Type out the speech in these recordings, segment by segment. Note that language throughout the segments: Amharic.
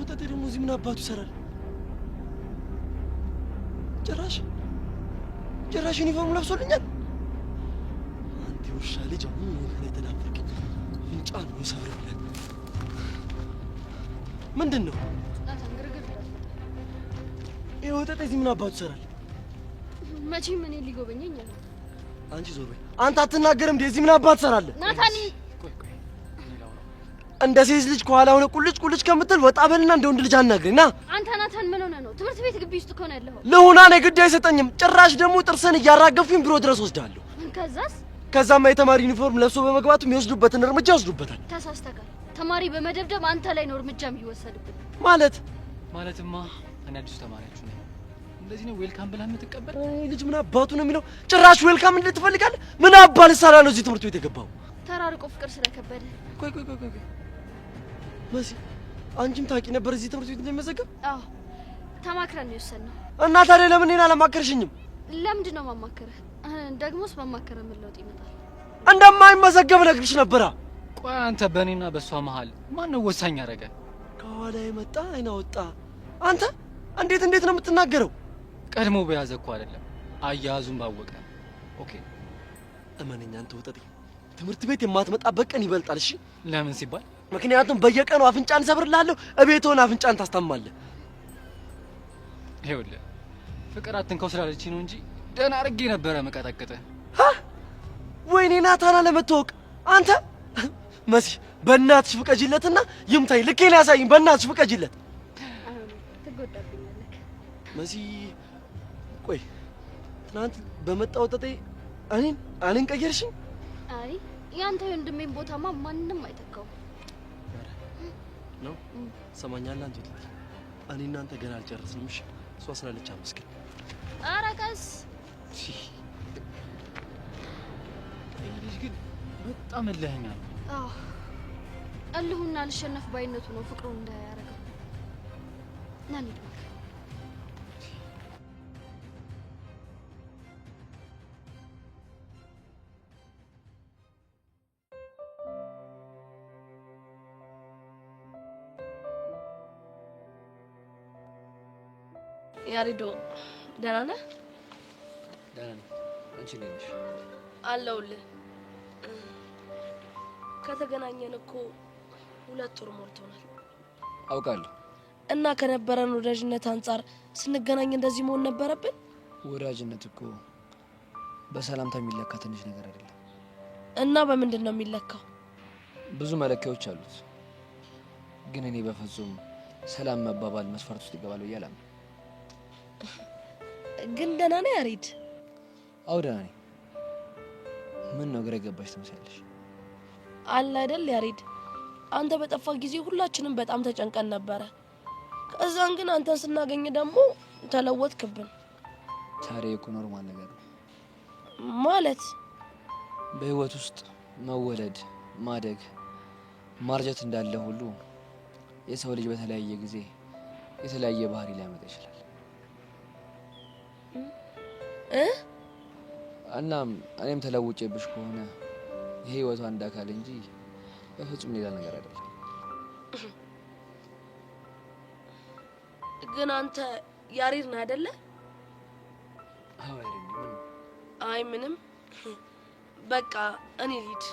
ወጣት ደግሞ እዚህ ምን አባቱ ይሰራል? ጭራሽ ዩኒፎርም ለብሶልኛል። አንተ ውሻ ልጅ አሁን ነው የተዳፈርክ። ፍንጫ ነው ይሰብርብኛል። ምንድነው? ይሄ ወጣት እዚህ ምን አባቱ ይሰራል? መቼም እኔ ሊጎበኘኝ ነው። አንቺ ዞር በይ። አንተ አትናገርም እንዴ? እዚህ ምን አባቱ ይሰራል? ናታኒ እንደ ሴት ልጅ ከኋላ ሆነ ቁልጭ ከምትል ወጣ በልና እንደ ወንድ ልጅ አናግረኝና። አንተ ናታን ምን ሆነ ነው? ትምህርት ቤት ግቢ ውስጥ ከሆነ ያለው ለሆና ነው ግድ አይሰጠኝም። ጭራሽ ደግሞ ጥርሰን እያራገፉኝ ቢሮ ድረስ ወስዳለሁ። ከዛማ የተማሪ ዩኒፎርም ለብሶ በመግባቱ የሚወስዱበትን እርምጃ ይወስዱበታል። ተሳስተካል። ተማሪ በመደብደብ አንተ ላይ ነው እርምጃ የሚወሰድብህ። ማለትማ እኔ አዲስ ተማሪያችሁ ነኝ። እንደዚህ ነው ዌልካም ብላ የምትቀበል? ልጅ ምን አባቱ ነው የሚለው? ጭራሽ ዌልካም እንድትፈልጋለህ? ምን አባል ሰራ ነው እዚህ ትምህርት ቤት የገባው? ተራርቆ ፍቅር ስለከበደ። ቆይ መሲ፣ አንቺም ታውቂ ነበር እዚህ ትምህርት ቤት እንደሚመዘገብ? አዎ ተማክረን ነው የወሰንነው። እና ታዲያ ለምን እኔን አላማከርሽኝም? ለምንድን ነው ማማከርህ? ደግሞስ ማማከር ምን ለውጥ ይመጣል? እንደማይመዘገብ ነግርሽ ነበራ። ቆይ አንተ በእኔና በእሷ መሀል ማን ነው ወሳኝ ያደረገ? ከኋላ የመጣ አይና ወጣ። አንተ እንዴት ነው የምትናገረው? ቀድሞ በያዘ እኮ አይደለም አያያዙን ባወቀ። ኦኬ እመነኝ አንተ ወጠጤ፣ ትምህርት ቤት የማትመጣበት ቀን ይበልጣል። እሺ ለምን ሲባል? ምክንያቱም በየቀኑ አፍንጫን ሰብርላለሁ፣ እቤት ሆነ አፍንጫን ታስታማለህ። ይኸውልህ ፍቅር አትንከው ስላለች ነው እንጂ ደህና አድርጌ ነበረ መቀጠቅጠ። ወይኔ ናታን አለመታወቅ። አንተ መሲ በእናትሽ ፍቀጂለትና ይምታይ። ልኬን ያሳይኝ በእናትሽ ፍቀጂለት። ትጎዳብኛለህ መሲ። ቆይ ትናንት በመጣው ወጠጤ እኔን ቀየርሽኝ? አይ ያንተ ወንድሜን ቦታማ ማንንም አይተካው ነው። ሰማኛለህ አንተ ወጠጤ፣ እኔ እናንተ ገና አልጨረስንም። እሺ እሷ ስላለች አመስግን። ኧረ ቀስ። ይህ ልጅ ግን በጣም እልኸኛ ነው። አዎ እልሁና አልሸነፍ ባይነቱ ነው ፍቅሩን እንዳያረገው። ናኒ ያሪዶ ደህና ነህ? ደህና ነኝ። አንቺ እንዴት ነሽ? አለሁልህ። ከተገናኘን እኮ 2 ወር ሞልቶናል። አውቃለሁ። እና ከነበረን ወዳጅነት አንጻር ስንገናኝ እንደዚህ መሆን ነበረብን? ወዳጅነት እኮ በሰላምታ የሚለካ ትንሽ ነገር አይደለም። እና በምንድን ነው የሚለካው? ብዙ መለኪያዎች አሉት። ግን እኔ በፍጹም ሰላም መባባል መስፈርት ውስጥ ይገባል ብዬ አላምንም። ግን ደህና ነህ ያሬድ? አዎ ደህና ነኝ። ምን ነው ግራ ገባሽ ትመስያለሽ? አለ አይደል ያሬድ፣ አንተ በጠፋ ጊዜ ሁላችንም በጣም ተጨንቀን ነበረ። ከዛን ግን አንተን ስናገኝ ደግሞ ተለወጥክብን። ታዲያ እኮ ኖርማል ነገር ነው ማለት። በህይወት ውስጥ መወለድ፣ ማደግ፣ ማርጀት እንዳለ ሁሉ የሰው ልጅ በተለያየ ጊዜ የተለያየ ባህሪ ሊያመጣ ይችላል። እናም እኔም ተለውጬብሽ ከሆነ የህይወቷ አንድ አካል እንጂ በፍጹም ሌላ ነገር አይደለም። ግን አንተ ያሬድ ነህ አይደለ? አዎ ያሬድ ነኝ። አይ ምንም፣ በቃ እኔ ልሂድ።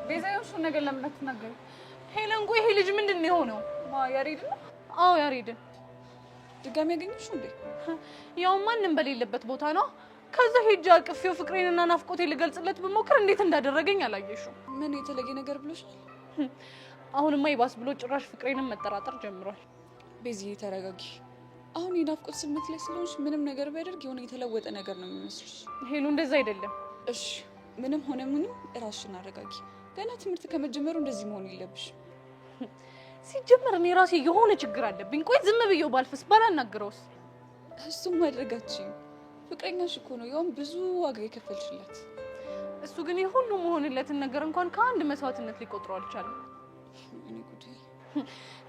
ቤዛዬውን ነገር ለምን አትናገሪ? ሄለን ቆይ ይሄ ልጅ ምንድነው የሆነው? ያሬድ ነው? አዎ ያሬድን ድጋሚ ያገኘሽው እንዴ? ያው ማንንም በሌለበት ቦታ ነው። ከዛ ሄጄ አቅፌው ፍቅሬንና ናፍቆቴን ልገልጽለት ብሞክር እንዴት እንዳደረገኝ አላየሽው? ምን የተለየ ነገር ብሎሻል? አሁንማ ይባስ ብሎ ጭራሽ ፍቅሬንም መጠራጠር ጀምሯል። ቤዚዬ ተረጋጊ። አሁን የናፍቆት ስሜት ላይ ስለሆንሽ ምንም ነገር ቢያደርግ የሆነ የተለወጠ ነገር ነው የሚመስልሽ። ሄሉ እንደዛ አይደለም። እሺ ምንም ሆነ ምንም ራስሽን አረጋጊ። ገና ትምህርት ከመጀመሩ እንደዚህ መሆን የለብሽ። ሲጀመር እኔ ራሴ የሆነ ችግር አለብኝ። ቆይ ዝም ብዬው ባልፈስ ባላናግረውስ? እሱም ማድረጋችሁ ፍቅረኛሽ እኮ ነው፣ ያውም ብዙ ዋጋ የከፈልሽለት። እሱ ግን የሁሉ መሆንለትን ነገር እንኳን ከአንድ መስዋዕትነት ሊቆጥረው አልቻለም። እኔ ጉዴ።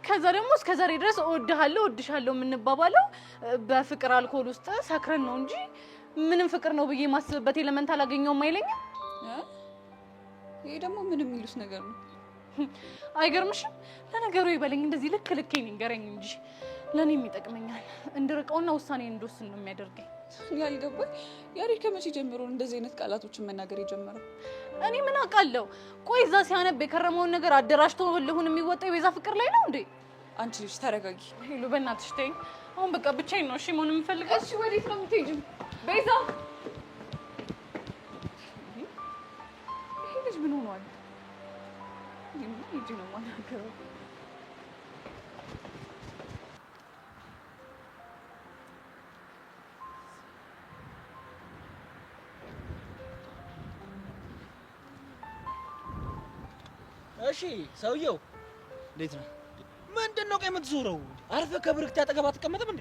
ከዛ ደግሞ እስከዛሬ ድረስ እወድሃለሁ እወድሻለሁ የምንባባለው በፍቅር አልኮል ውስጥ ሰክረን ነው እንጂ ምንም ፍቅር ነው ብዬ ማስብበት ኤሌመንት አላገኘውም አይለኝም። ይሄ ደግሞ ምንም የሚሉት ነገር ነው። አይገርምሽም? ለነገሩ ይበለኝ እንደዚህ ልክ ልኬን ይንገረኝ እንጂ ለኔም ይጠቅመኛል። እንድርቀውና ውሳኔ እንድወስን ነው የሚያደርገኝ። ያልገባኝ ያሬድ ከመቼ ጀምሮ እንደዚህ አይነት ቃላቶችን መናገር የጀመረው? እኔ ምን አውቃለሁ? ቆይ እዛ ሲያነብ የከረመውን ነገር አደራጅቶ ልሁን የሚወጣው የቤዛ ፍቅር ላይ ነው እንዴ? አንቺ ልጅ ተረጋጊ። ሄሉ በእናትሽ ተይኝ። አሁን በቃ ብቻዬን ነው እሺ መሆን የምፈልገው። እሺ ወዴት ነው የምትሄጂው? ቤዛ ይሄ ልጅ ምን ሆኗል? ይሄ ነው ማናገረው። እሺ ሰውየው እንዴት ነው? ምንድነው ቀይ የምትዞረው? አርፈህ ከብርክት አጠገብ አትቀመጥም እንዴ?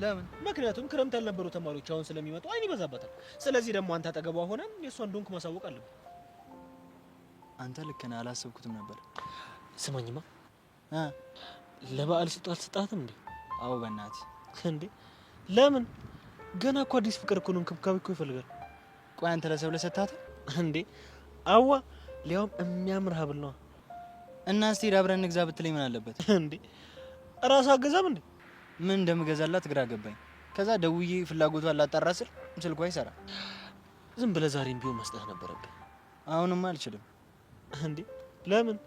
ለምን? ምክንያቱም ክረምት ያልነበሩ ተማሪዎች አሁን ስለሚመጡ አይን ይበዛበታል። ስለዚህ ደግሞ አንተ አጠገቧ ሆነን የእሷን ዶንክ ማሳወቅ አለብን። አንተ ልክ ነህ፣ አላሰብኩትም ነበር። ስማኝማ ለበዓል ስጦታ አልሰጣትም እንዴ? አዎ በእናትህ። እንዴ ለምን? ገና እኮ አዲስ ፍቅር እኮ ነው፣ እንክብካቤ እኮ ይፈልጋል። ቆይ አንተ ለሰብለ ሰጣት እንዴ? አዋ ሊያውም የሚያምር ሀብል ነው። እና እስቲ አብረን እንግዛ ብትለኝ ምን አለበት እንዴ? ራስ አገዛም እንዴ? ምን እንደምገዛላት ግራ ገባኝ። ከዛ ደውዬ ፍላጎቷን ላጣራ ስል ስልኳ አይሰራ። ዝም ብለህ ዛሬም ቢሆን መስጠት ነበረብህ። አሁንማ አልችልም። እንዴ ለምን?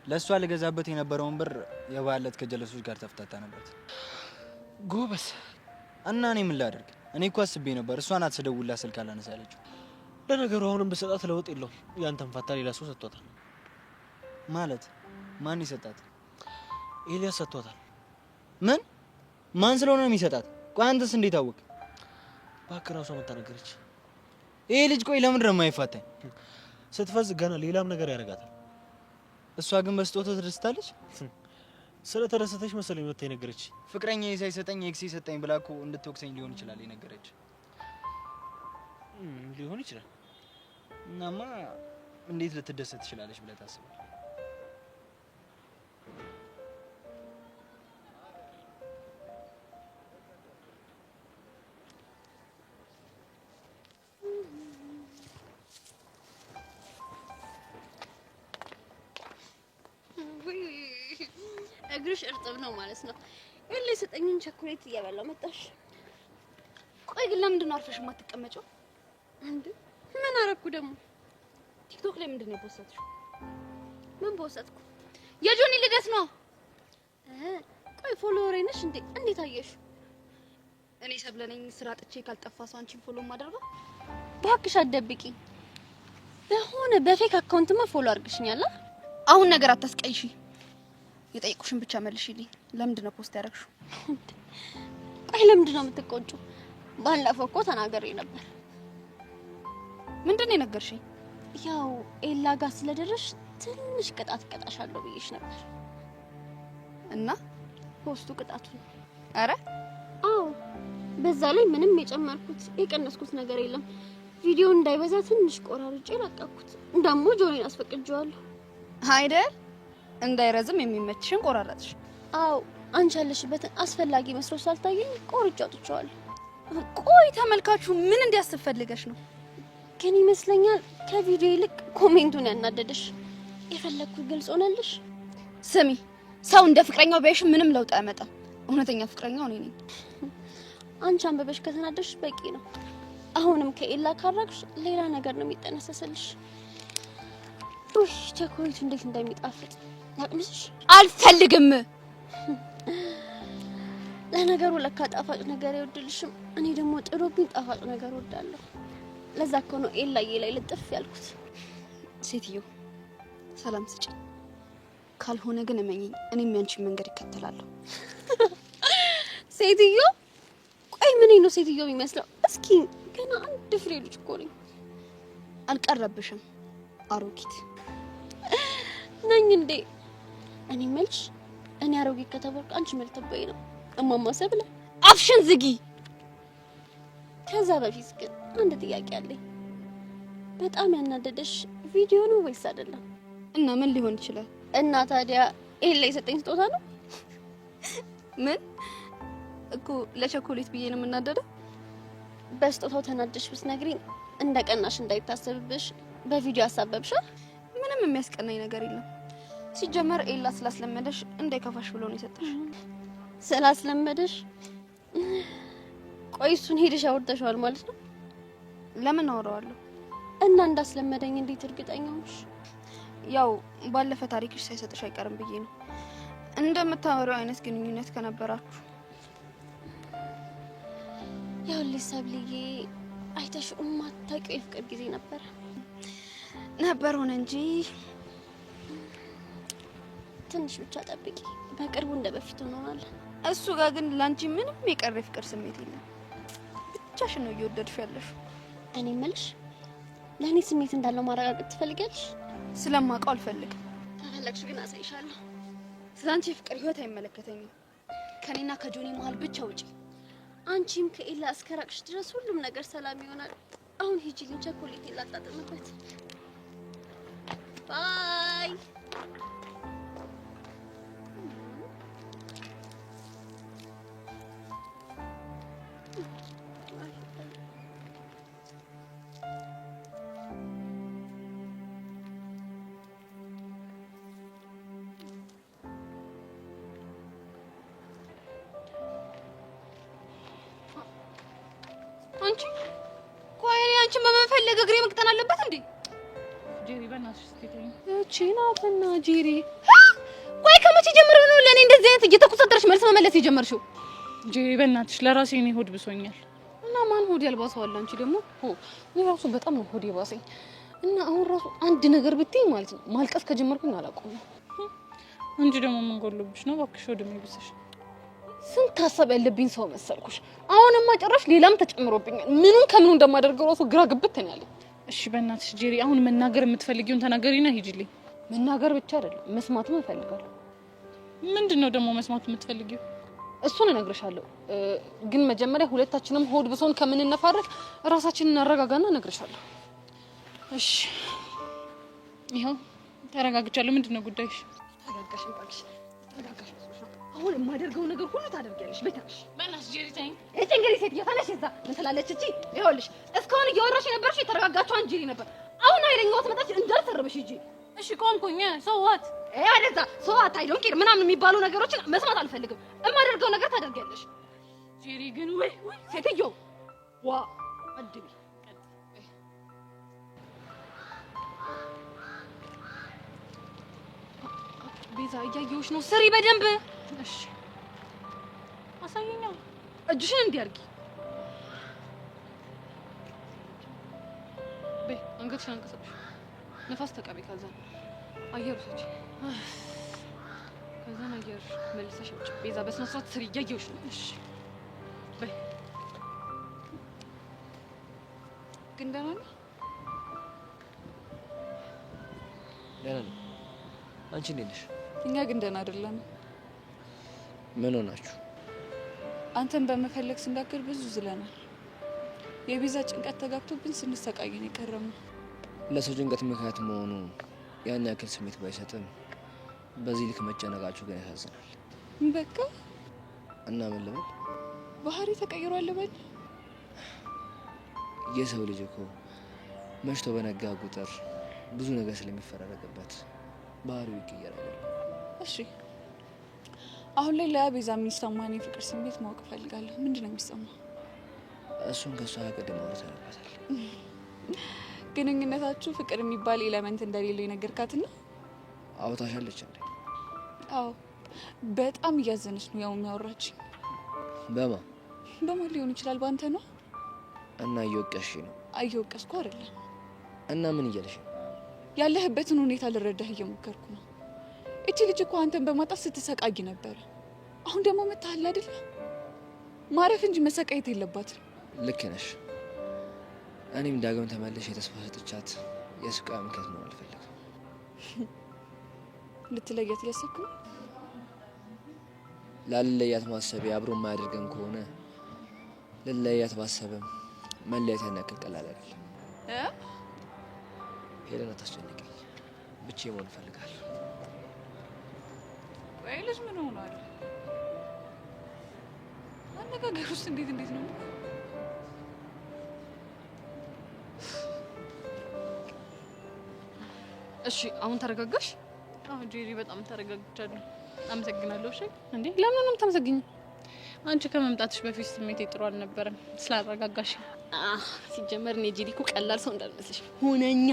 ለእሷ ልገዛበት የነበረውን ብር የባለት ከጀለሶች ጋር ተፍታታ ነበር። ጎበስ። እና እኔ ምን ላደርግ? እኔ እኮ አስቤ ነበር እሷን አትደውላ ስልክ አላነሳ ያለችው። ለነገሩ አሁንም በሰጣት ለውጥ የለውም። ያንተን ፋታ ሌላ ሰው ሰጥቷታል። ማለት ማን ይሰጣት? ኤልያስ ሰጥቷታል። ምን? ማን ስለሆነ ነው የሚሰጣት? ቆይ አንተስ እንዴት አወቅ? እባክህ ራሷ መታ ነገረች። ይሄ ልጅ ቆይ ለምንድን ነው የማይፋታኝ? ስትፈዝ ገና ሌላም ነገር ያደርጋታል። እሷ ግን በስጦታ ትደስታለች። ስለተደሰተች መሰለኝ መታ የነገረች። ፍቅረኛ ሳይሰጠኝ ኤክስ ሰጠኝ ብላ እኮ እንድትወቅሰኝ ሊሆን ይችላል የነገረች። ሊሆን ይችላል። እናማ እንዴት ልትደሰት ትችላለች ብለህ ታስባለህ? እግርሽ እርጥብ ነው ማለት ነው። እልህ ሰጠኝን ቸኮሌት እያበላው መጣሽ። ቆይ ግን ለምንድን ነው አርፈሽ የማትቀመጪው? እንዴ ምን አረኩ ደግሞ? ቲክቶክ ላይ ምንድን ነው የፖስተሽው? ምን ፖስተትኩ? የጆኒ ልደት ነው። ቆይ ፎሎወሬ ነሽ እንዴ? እንዴት አየሽ? እኔ ሰብለነኝ ስራ ጥቼ ካልጠፋ ሰው አንቺን ፎሎ ማደርገው? ባክሽ አትደብቂ። በሆነ በፌክ አካውንትማ ፎሎ አድርግሽኛል። አሁን ነገር አታስቀይሺ። የጠየቁሽን ብቻ መልሽልኝ። ለምንድን ነው ፖስት ያደረግሽው? ቆይ ለምንድን ነው የምትቆጪው? ባለፈው እኮ ተናግሬ ነበር። ምንድን ነው የነገርሽኝ? ያው ኤላ ጋር ስለደረሽ ትንሽ ቅጣት ቀጣሻለሁ ብዬሽ ነበር። እና ፖስቱ ቅጣቱ ነው። አረ አዎ፣ በዛ ላይ ምንም የጨመርኩት የቀነስኩት ነገር የለም። ቪዲዮ እንዳይበዛ ትንሽ ቆራርጬ ለቀኩት። ደግሞ ጆኒን አስፈቅጄዋለሁ አይደል? እንዳይረዝም የሚመችሽን ቆራረጥሽ። አዎ፣ አንቺ ያለሽበትን አስፈላጊ መስሎ ስላልታየኝ ቆርጬ አውጥቼዋለሁ። ቆይ ተመልካቹ ምን እንዲያስብ ፈልገሽ ነው? ግን ይመስለኛል ከቪዲዮ ይልቅ ኮሜንቱን ያናደደሽ። የፈለኩት ግልጽ ሆነልሽ? ስሚ፣ ሰው እንደ ፍቅረኛው ቢያይሽ ምንም ለውጥ አያመጣም። እውነተኛ ፍቅረኛው እኔ ነኝ። አንቺ አንበበሽ ከተናደድሽ በቂ ነው። አሁንም ከኤላ ካራቅሽ ሌላ ነገር ነው የሚጠነሰስልሽ። ውይ ቸኮሌቱ እንዴት እንደሚጣፍጥ ያቅምስሽ። አልፈልግም። ለነገሩ ለካ ጣፋጭ ነገር ይወድልሽም። እኔ ደግሞ ጥሎብኝ ጣፋጭ ነገር ወዳለሁ። ለዛ እኮ ነው ኤላዬ ላይ ልጥፍ ያልኩት። ሴትዮ ሰላም ስጪ፣ ካልሆነ ግን እመኚኝ እኔም ያንቺን መንገድ ይከተላለሁ። ሴትዮ ቆይ ምን ነው ሴትዮ የሚመስለው? እስኪ ገና አንድ ፍሬ ልጅ እኮ ነኝ። አልቀረብሽም አሮጊት ነኝ እንዴ? እኔ መልሽ እኔ አሮጊት ከተባልኩ አንቺ መልተበይ ነው እማማ ሰብለ አፍሽን ዝጊ። ከዛ በፊት ግን አንድ ጥያቄ አለኝ። በጣም ያናደደሽ ቪዲዮ ነው ወይስ አይደለም? እና ምን ሊሆን ይችላል? እና ታዲያ ኤላ የሰጠኝ ስጦታ ነው? ምን እኮ ለቸኮሌት ብዬ ነው የምናደደው? በስጦታው ተናደሽ ብትነግሪኝ እንደ ቀናሽ እንዳይታሰብብሽ በቪዲዮ አሳበብሻ። ምንም የሚያስቀናኝ ነገር የለም። ሲጀመር ኤላ ስላስለመደሽ እንዳይከፋሽ ብሎ ነው የሰጠሽ። ስላስለመደሽ? ቆይ እሱን ሄደሽ አውርተሽዋል ማለት ነው? ለምን አወራዋለሁ? እና እንዳስለመደኝ እንዴት እርግጠኛ ሆንሽ? ያው ባለፈ ታሪክሽ ሳይሰጥሽ አይቀርም ብዬ ነው። እንደምታወሪው አይነት ግንኙነት ከነበራችሁ ያው ለሰብልዬ አይተሽ ማታውቂው የፍቅር ጊዜ ነበር ሆነ እንጂ ትንሽ ብቻ ጠብቂ፣ በቅርቡ እንደበፊት እንሆናለን። እሱ ጋር ግን ላንቺ ምንም የቀረ ፍቅር ስሜት የለም። ብቻሽን ነው እየወደድሽ ያለሽ። እኔ መልሽ ለኔ ስሜት እንዳለው ማረጋገጥ ትፈልጊያለሽ? ስለማውቀው አልፈልግም። ከፈለግሽ ግን አሳይሻለሁ። ስላንቺ የፍቅር ህይወት አይመለከተኝም። ከኔና ከጆኒ መሀል ብቻ ውጪ። አንቺም ከኤላ እስከራቅሽ ድረስ ሁሉም ነገር ሰላም ይሆናል። አሁን ሂጂልኝ፣ ቸኮሌት ላጣጥምበት። ባይ አንቺ ቆይ አንቺ በመፈለግ እግሬ መቅጠን አለበት እንዴ? ጄሪ በእናትሽ ስትይኝ እቺ ናትና ጄሪ ቆይ ከመቼ ጀምሮ ነው ለኔ እንደዚህ አይነት እየተቆጣጠረሽ መልስ መመለስ የጀመርሽው? ጄሪ በእናትሽ ለራሴ እኔ ሆድ ብሶኛል። እና ማን ሆድ ያልባሰው አለ? አንቺ ደግሞ እኔ ራሱ በጣም ነው ሆድ የባሰኝ። እና አሁን ራሱ አንድ ነገር ብትይ ማለት ነው ማልቀስ ከጀመርኩኝ አላቆምም። አንቺ ደግሞ ምን ጎሎብሽ ነው እባክሽ ሆድ የሚብስሽ? ስንት ሀሳብ ያለብኝ ሰው መሰልኩሽ። አሁንማ ጭራሽ ሌላም ተጨምሮብኛል። ምኑን ከምኑ እንደማደርገው ራሱ ግራ ግብት ነው ያለኝ። እሺ በእናትሽ ጄሪ አሁን መናገር የምትፈልጊውን ተናገሪና ሂጂልኝ። መናገር ብቻ አይደለም መስማትም እፈልጋለሁ። ምንድነው ደግሞ መስማት የምትፈልጊው? እሱን እነግርሻለሁ። ግን መጀመሪያ ሁለታችንም ሆድ ብሶን ከምንነፋረቅ ራሳችንን እናረጋጋና እነግርሻለሁ። እሺ ይኸው ተረጋግቻለሁ። ምንድነው ጉዳይሽ? ተረጋጋሽ ባክሽ፣ ተረጋጋሽ። አሁን የማደርገው ነገር ሁሉ ታደርጊያለሽ። በታሽ በእናትሽ ጄሪ ተይኝ። እቺ እንግዲህ ሴት እየተነሽ እዛ ምን ትላለች? እቺ ይኸውልሽ እስካሁን እያወራሽ የነበርሽ የተረጋጋችው አንቺ ነበር። አሁን ኃይለኛው ትመጣች እንዳልተረበሽ ሂጂ። እሺ ቆምኩኝ። ሰው ዋት አደዛ ሰው አታይ ዶንት ኬር ምናምን የሚባሉ ነገሮችን መስማት አልፈልግም። የማደርገው ነገር ታደርጊያለሽ። ጄሪ ግን ወይ ሴትዮ ዋ አድቢ ቤዛ እያየሁሽ ነው። ስሪ በደንብ እሺ አሳየኛ። እጅሽን እንዲያርጊ በይ። አንገትሽን አንቀሳቅሽ። ነፋስ ተቀበይ። ከዛ አየር ውሰጂ። ከዛ አየር መልሰሽ አውጪ። ቤዛ በስነ ስርዓት ስሪ። እያየሁሽ ነው። እሺ በይ። ግን ደህና ነኝ። ደህና ነኝ። አንቺ እንዴት ነሽ? እኛ ግን ደህና አይደለም። ምን ሆናችሁ? አንተን በመፈለግ ስንዳክር ብዙ ዝለናል። የቤዛ ጭንቀት ተጋብቶብን ስንሰቃይ ነው የከረምነው። ለሰው ጭንቀት ምክንያት መሆኑ ያን ያክል ስሜት ባይሰጥም በዚህ ልክ መጨነቃችሁ ግን ያሳዝናል። በቃ እና ምን ልበል? ባህሪ ተቀይሯል ልበል? የሰው ልጅ እኮ መሽቶ በነጋ ቁጥር ብዙ ነገር ስለሚፈራረቅበት ባህሪው ይቀየራል። እሺ አሁን ላይ ለቤዛ የሚሰማን የፍቅር ስሜት ማወቅ እፈልጋለሁ። ምንድን ነው የሚሰማው? እሱን ከሷ ቀደም አውርተንበታል። ግንኙነታችሁ ፍቅር የሚባል ኤሌመንት እንደሌለው የነገርካትና አውታሻለች እንዴ? አዎ በጣም እያዘነች ነው ያው የሚያወራች። በማን ሊሆን ይችላል? ባንተ ነው። እና እየወቀሽ ነው? እየወቀስኩ አይደለም። እና ምን እያለሽ ነው? ያለህበትን ሁኔታ ልረዳህ እየሞከርኩ ነው። እቺ ልጅ እኮ አንተን በማጣት ስትሰቃይ ነበር። አሁን ደግሞ መታሃል አይደል? ማረፍ እንጂ መሰቃየት የለባትም። ልክ ነሽ። እኔም ዳግም ተመልሼ ተስፋ ሰጥቻት የስቃይ ምክንያት ነው አልፈልግም። ልትለያት እያሰብክ ነው? ላለያት ማሰቤ አብሮ የማያደርገን ከሆነ ልለያት ማሰብም መለያት ያን ያክል ቀላል አይደለም። ሄለን አታስጨንቀኝ፣ ብቻዬን መሆን እፈልጋለሁ። ቆይ ልጅ ምን ሆኗል? አነጋገር ውስጥ እንዴት ነው? እሺ አሁን ተረጋጋሽ? አዎ ጄሪ በጣም ተረጋግቻለሁ። አመሰግናለሁ። እሺ እንዴ ለምን ነው የምታመሰግኝ? አንቺ ከመምጣትሽ በፊት ስሜቴ ጥሩ አልነበረም ስላረጋጋሽ። ሲጀመር እኔ ጄሪ እኮ ቀላል ሰው እንዳልመስልሽ ሁነኛ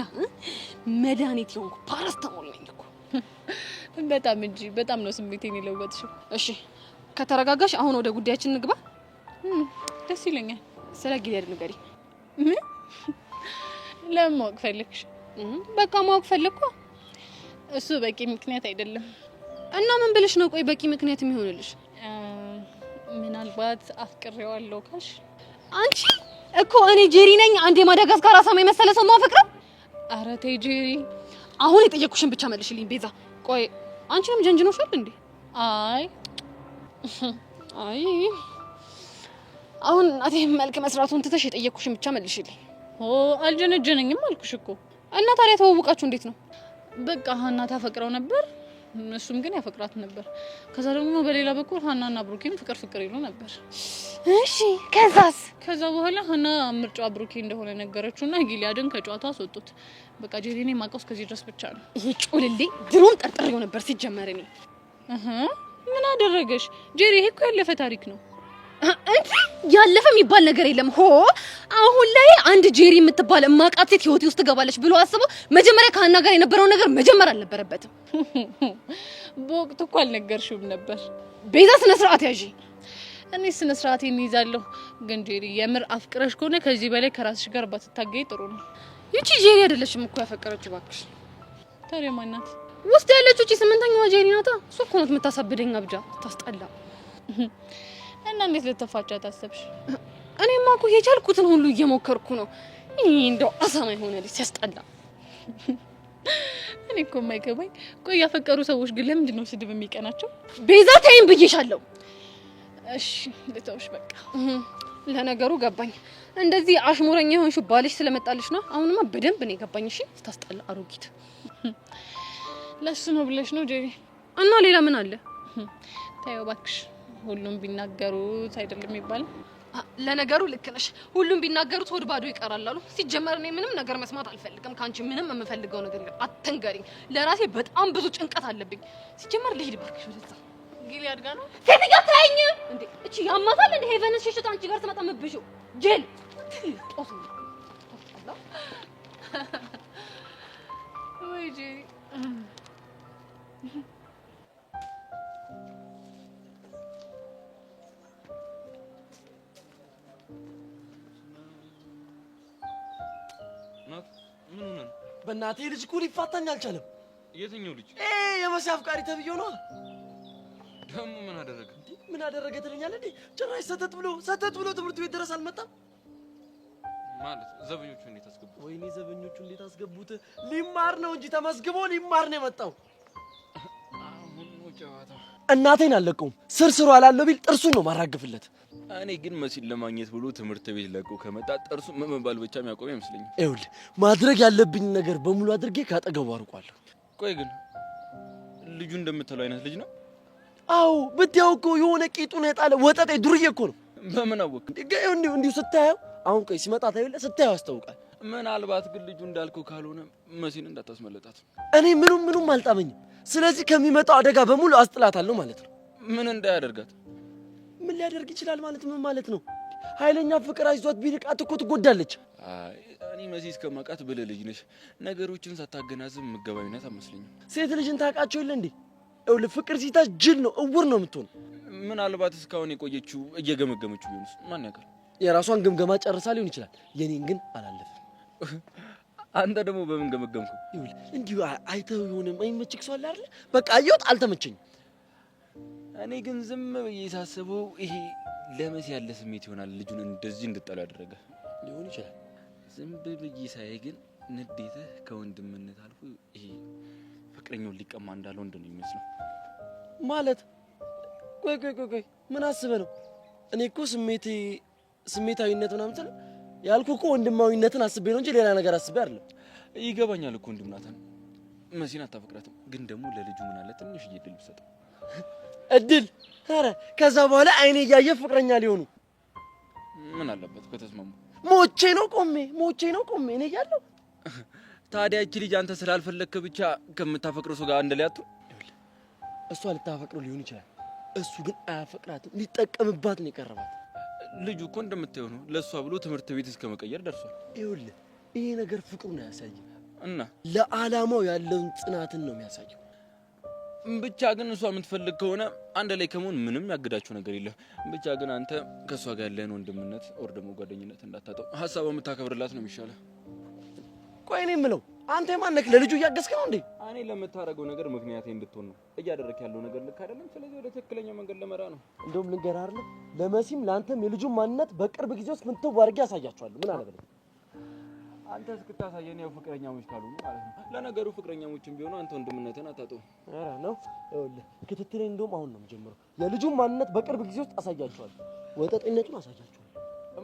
መድኃኒት የሆንኩ ፓራስታሞል ነኝ እኮ። በጣም እንጂ በጣም ነው ስሜቴን የለወጥሽው። እሺ ከተረጋጋሽ አሁን ወደ ጉዳያችን እንግባ። ደስ ይለኛል። ስለ ጊሊያድ ንገሪ። ምን ለምን ማወቅ ፈለግሽ? በቃ ማወቅ ፈለግኩ። እሱ በቂ ምክንያት አይደለም። እና ምን ብለሽ ነው ቆይ በቂ ምክንያት የሚሆንልሽ? ምናልባት አፍቅሬዋለሁ ካልሽ። አንቺ እኮ እኔ ጄሪ ነኝ አንድ የማዳጋስካር አሳማ የመሰለ ሰው ማፈቅረው? ኧረ ተይ ጄሪ። አሁን የጠየኩሽን ብቻ መልሽልኝ ቤዛ። ቆይ አንቺንም ጀንጅኖሻል እንዴ? አይ አሁን እናቴ መልክ መስራቱን ትተሽ የጠየኩሽን ብቻ መልሽልኝ። አልጀነጀነኝም አልኩሽ እኮ። እና ታዲያ ተዋውቃችሁ እንዴት ነው? በቃ ሀና ታፈቅረው ነበር፣ እሱም ግን ያፈቅራት ነበር። ከዛ ደግሞ በሌላ በኩል ሀናና ብሩኬን ፍቅር ይሉ ነበር። እሺ ከዛ በኋላ ሀና ምርጫዋ ብሩኬ እንደሆነ ነገረችውና ጊሊያድን ከጨዋታ አስወጡት። በቃ ጄሪኔ ማቀው እስከዚህ ድረስ ብቻ ነው። ይሄ ጩልሌ ድሮም ጠርጥሬው ነበር ሲጀመር። እኔ ምን አደረገሽ ጄሪ? ይሄ እኮ ያለፈ ታሪክ ነው። እንዴ ያለፈ የሚባል ነገር የለም። አሁን ላይ አንድ ጄሪ የምትባል ማቃት ሴት ህይወቴ ውስጥ ትገባለች ብሎ አስበው መጀመሪያ ከሀና ጋር የነበረው ነገር መጀመር አልነበረበትም። በወቅቱ እኮ አልነገርሽውም ነበር። ቤዛ ስነ ስርዓት ያዢ። እኔ ስነ ስርዓቴን ይዛለሁ። ግን ጄሪ የምር አፍቅረሽ ከሆነ ከዚህ በላይ ከራስሽ ጋር ባትታገይ ጥሩ ነው። ይቺ ጄሪ አይደለሽም እኮ ያፈቀረችው ባክሽ። ታዲያ ማናት? ውስጥ ያለችው እቺ ስምንተኛዋ ጄሪ ናታ። እሱ እኮ ነው የምታሳብደኝ አብጃ ታስጠላ። እና እንዴት ልትፋቻት አሰብሽ? እኔማ እኮ የቻልኩትን ሁሉ እየሞከርኩ ነው። እንደው አሳማ የሆነ ልጅ ሲያስጠላ። እኔ እኮ የማይገባኝ ቆይ ያፈቀሩ ሰዎች ግን ለምንድን ነው ስድብ የሚቀናቸው? ቤዛ ታይም ብዬሻለሁ። እሺ ልተውሽ በቃ። ለነገሩ ገባኝ። እንደዚህ አሽሙረኛ የሆንሽው ባልሽ ስለመጣልሽ ነው። አሁንማ በደንብ ነው የገባኝ። እሺ ስታስጠላ አሮጊት። ለሱ ነው ብለሽ ነው ጄሪ? እና ሌላ ምን አለ? ታየው እባክሽ ሁሉም ቢናገሩት አይደለም የሚባለው። ለነገሩ ልክ ነሽ። ሁሉም ቢናገሩት ሆድ ባዶ ይቀራል አሉ። ሲጀመር እኔ ምንም ነገር መስማት አልፈልግም ካንቺ። ምንም የምፈልገው ነገር የለም። አትንገሪኝ። ለራሴ በጣም ብዙ ጭንቀት አለብኝ። ሲጀመር ልሂድ እባክሽ ወደዛ። ጊሊያድ ጋር ነው ሴትዮ ታይኝ እንዴ? እቺ ያማታል እንዴ? ሄቨንስ ሽሽት አንቺ ጋር ተመጣ መብሽው ጄል ጦስ ወይ ጄሪ። ምን ሆነ? በእናቴ ልጅ እኮ ሊፋታኝ አልቻለም። የትኛው ልጅ? የመሲ አፍቃሪ ተብዬው ነው። ደግሞ ምን አደረገ? ምን አደረገ ትለኛለህ እንዴ? ጭራሽ ሰተት ብሎ ትምህርት ቤት ድረስ አልመጣም ማለት። ዘበኞቹ እንዴት አስገቡት? ወይኔ ዘበኞቹ እንዴት አስገቡት? ሊማር ነው እንጂ ተመዝግቦ ሊማር ነው የመጣው። አሁን ነው ጨዋታው። እናቴን አለቀውም። ስርስሩ አላለው ቢል ጥርሱን ነው ማራግፍለት። እኔ ግን መሲን ለማግኘት ብሎ ትምህርት ቤት ለቆ ከመጣ ጥርሱ መመባል ብቻ የሚያቆም አይመስለኝም። ይኸውልህ ማድረግ ያለብኝ ነገር በሙሉ አድርጌ ካጠገቡ አርቋለሁ። ቆይ ግን ልጁ እንደምትለው አይነት ልጅ ነው? አዎ ብታየው እኮ የሆነ ቂጡን የጣለ ወጠጤ ዱርዬ እኮ ነው። በምን አወቅ? እንዲሁ ስታየው አሁን ቆይ ሲመጣ ታየውልህ፣ ስታየው ያስታውቃል። ምናልባት ግን ልጁ እንዳልከው ካልሆነ መሲን እንዳታስመለጣት። እኔ ምኑም አልጣመኝም። ስለዚህ ከሚመጣው አደጋ በሙሉ አስጥላታለሁ ማለት ነው። ምን እንዳያደርጋት? ምን ሊያደርግ ይችላል ማለት ምን ማለት ነው? ኃይለኛ ፍቅር አይዟት ቢርቃት እኮ ትጎዳለች። አይ እኔ መሲ እስከማውቃት ብልህ ልጅ ነሽ። ነገሮችን ሳታገናዝብ ምገባዊነት አመስለኝም። ሴት ልጅን ታውቃቸው የለ እንዴ? ይኸውልህ ፍቅር ሲታች ጅል ነው፣ እውር ነው የምትሆን። ምናልባት እስካሁን የቆየችው እየገመገመችው ቢሆንስ ማን ያውቃል? የራሷን ግምገማ ጨርሳ ሊሆን ይችላል። የኔን ግን አላለፈም። አንተ ደግሞ በምን ገመገምከው? ይኸውልህ እንዲሁ አይተው የሆነ የማይመችክ ሰው አለ አይደል? በቃ አየሁት፣ አልተመቸኝም። እኔ ግን ዝም ብዬ ሳስበው ይሄ ለመሲ ያለ ስሜት ይሆናል ልጁን እንደዚህ እንድጠላ ያደረገ ሊሆን ይችላል። ዝም ብዬ ሳይ ግን ንዴትህ ከወንድምነት አልፎ ይሄ ፍቅረኛውን ሊቀማ እንዳለ ወንድ ነው የሚመስለው ማለት። ቆይ ምን አስበህ ነው? እኔ እኮ ስሜታዊነት ምናምን ስለ ያልኩህ እኮ ወንድማዊነትን አስቤ ነው እንጂ ሌላ ነገር አስቤ አይደለም። ይገባኛል እኮ ወንድም ናታን መሲን አታፈቅራትም፣ ግን ደግሞ ለልጁ ምን አለ ትንሽ እድል ብሰጠው። እድል? ኧረ ከዛ በኋላ አይኔ እያየ ፍቅረኛ ሊሆኑ ምን አለበት ከተስማሙ? ሞቼ ነው ቆሜ እኔ እያለሁ። ታዲያ እቺ ልጅ አንተ ስላልፈለግክ ብቻ ከምታፈቅረው ሰው ጋር አንድ ላይ አትሁን። እሷ ልታፈቅረው ሊሆን ይችላል፣ እሱ ግን አያፈቅራትም። ሊጠቀምባት ነው የቀረባት። ልጁ እኮ እንደምታየው ነው፣ ለእሷ ብሎ ትምህርት ቤት እስከ መቀየር ደርሷል። ይኸውልህ ይሄ ነገር ፍቅሩን አያሳይም እና ለዓላማው ያለውን ጽናትን ነው የሚያሳየው። ብቻ ግን እሷ የምትፈልግ ከሆነ አንድ ላይ ከመሆን ምንም ያግዳችሁ ነገር የለም። ብቻ ግን አንተ ከእሷ ጋር ያለህን ወንድምነት ወር ደግሞ ጓደኝነት እንዳታጠው፣ ሀሳቧ የምታከብርላት ነው የሚሻለው። ቆይ እኔ የምለው አንተ ማነክ ለልጁ እያገዝክ ነው እንዴ? እኔ ለምታረገው ነገር ምክንያቴ እንድትሆን ነው። እያደረክ ያለው ነገር ልክ አይደለም። ስለዚህ ወደ ትክክለኛው መንገድ ለመራ ነው። እንደውም ልንገርህ አይደል ለመሲም ለአንተም የልጁን ማንነት በቅርብ ጊዜ ውስጥ ምን ተው አድርጌ ያሳያቸዋለሁ። ምን አለ ብለህ አንተ እስክታሳየን ያው ፍቅረኛሞች ካሉ ማለት ነው። ለነገሩ ፍቅረኛሞችም ቢሆኑ አንተ ወንድምነትን አታጠው። ኧረ ነው ይኸውልህ ክትትሌን እንደውም አሁን ነው የምጀምረው። የልጁን ማንነት በቅርብ ጊዜ ውስጥ አሳያቸዋለሁ። ወጠጤነቱን አሳያቸዋለሁ።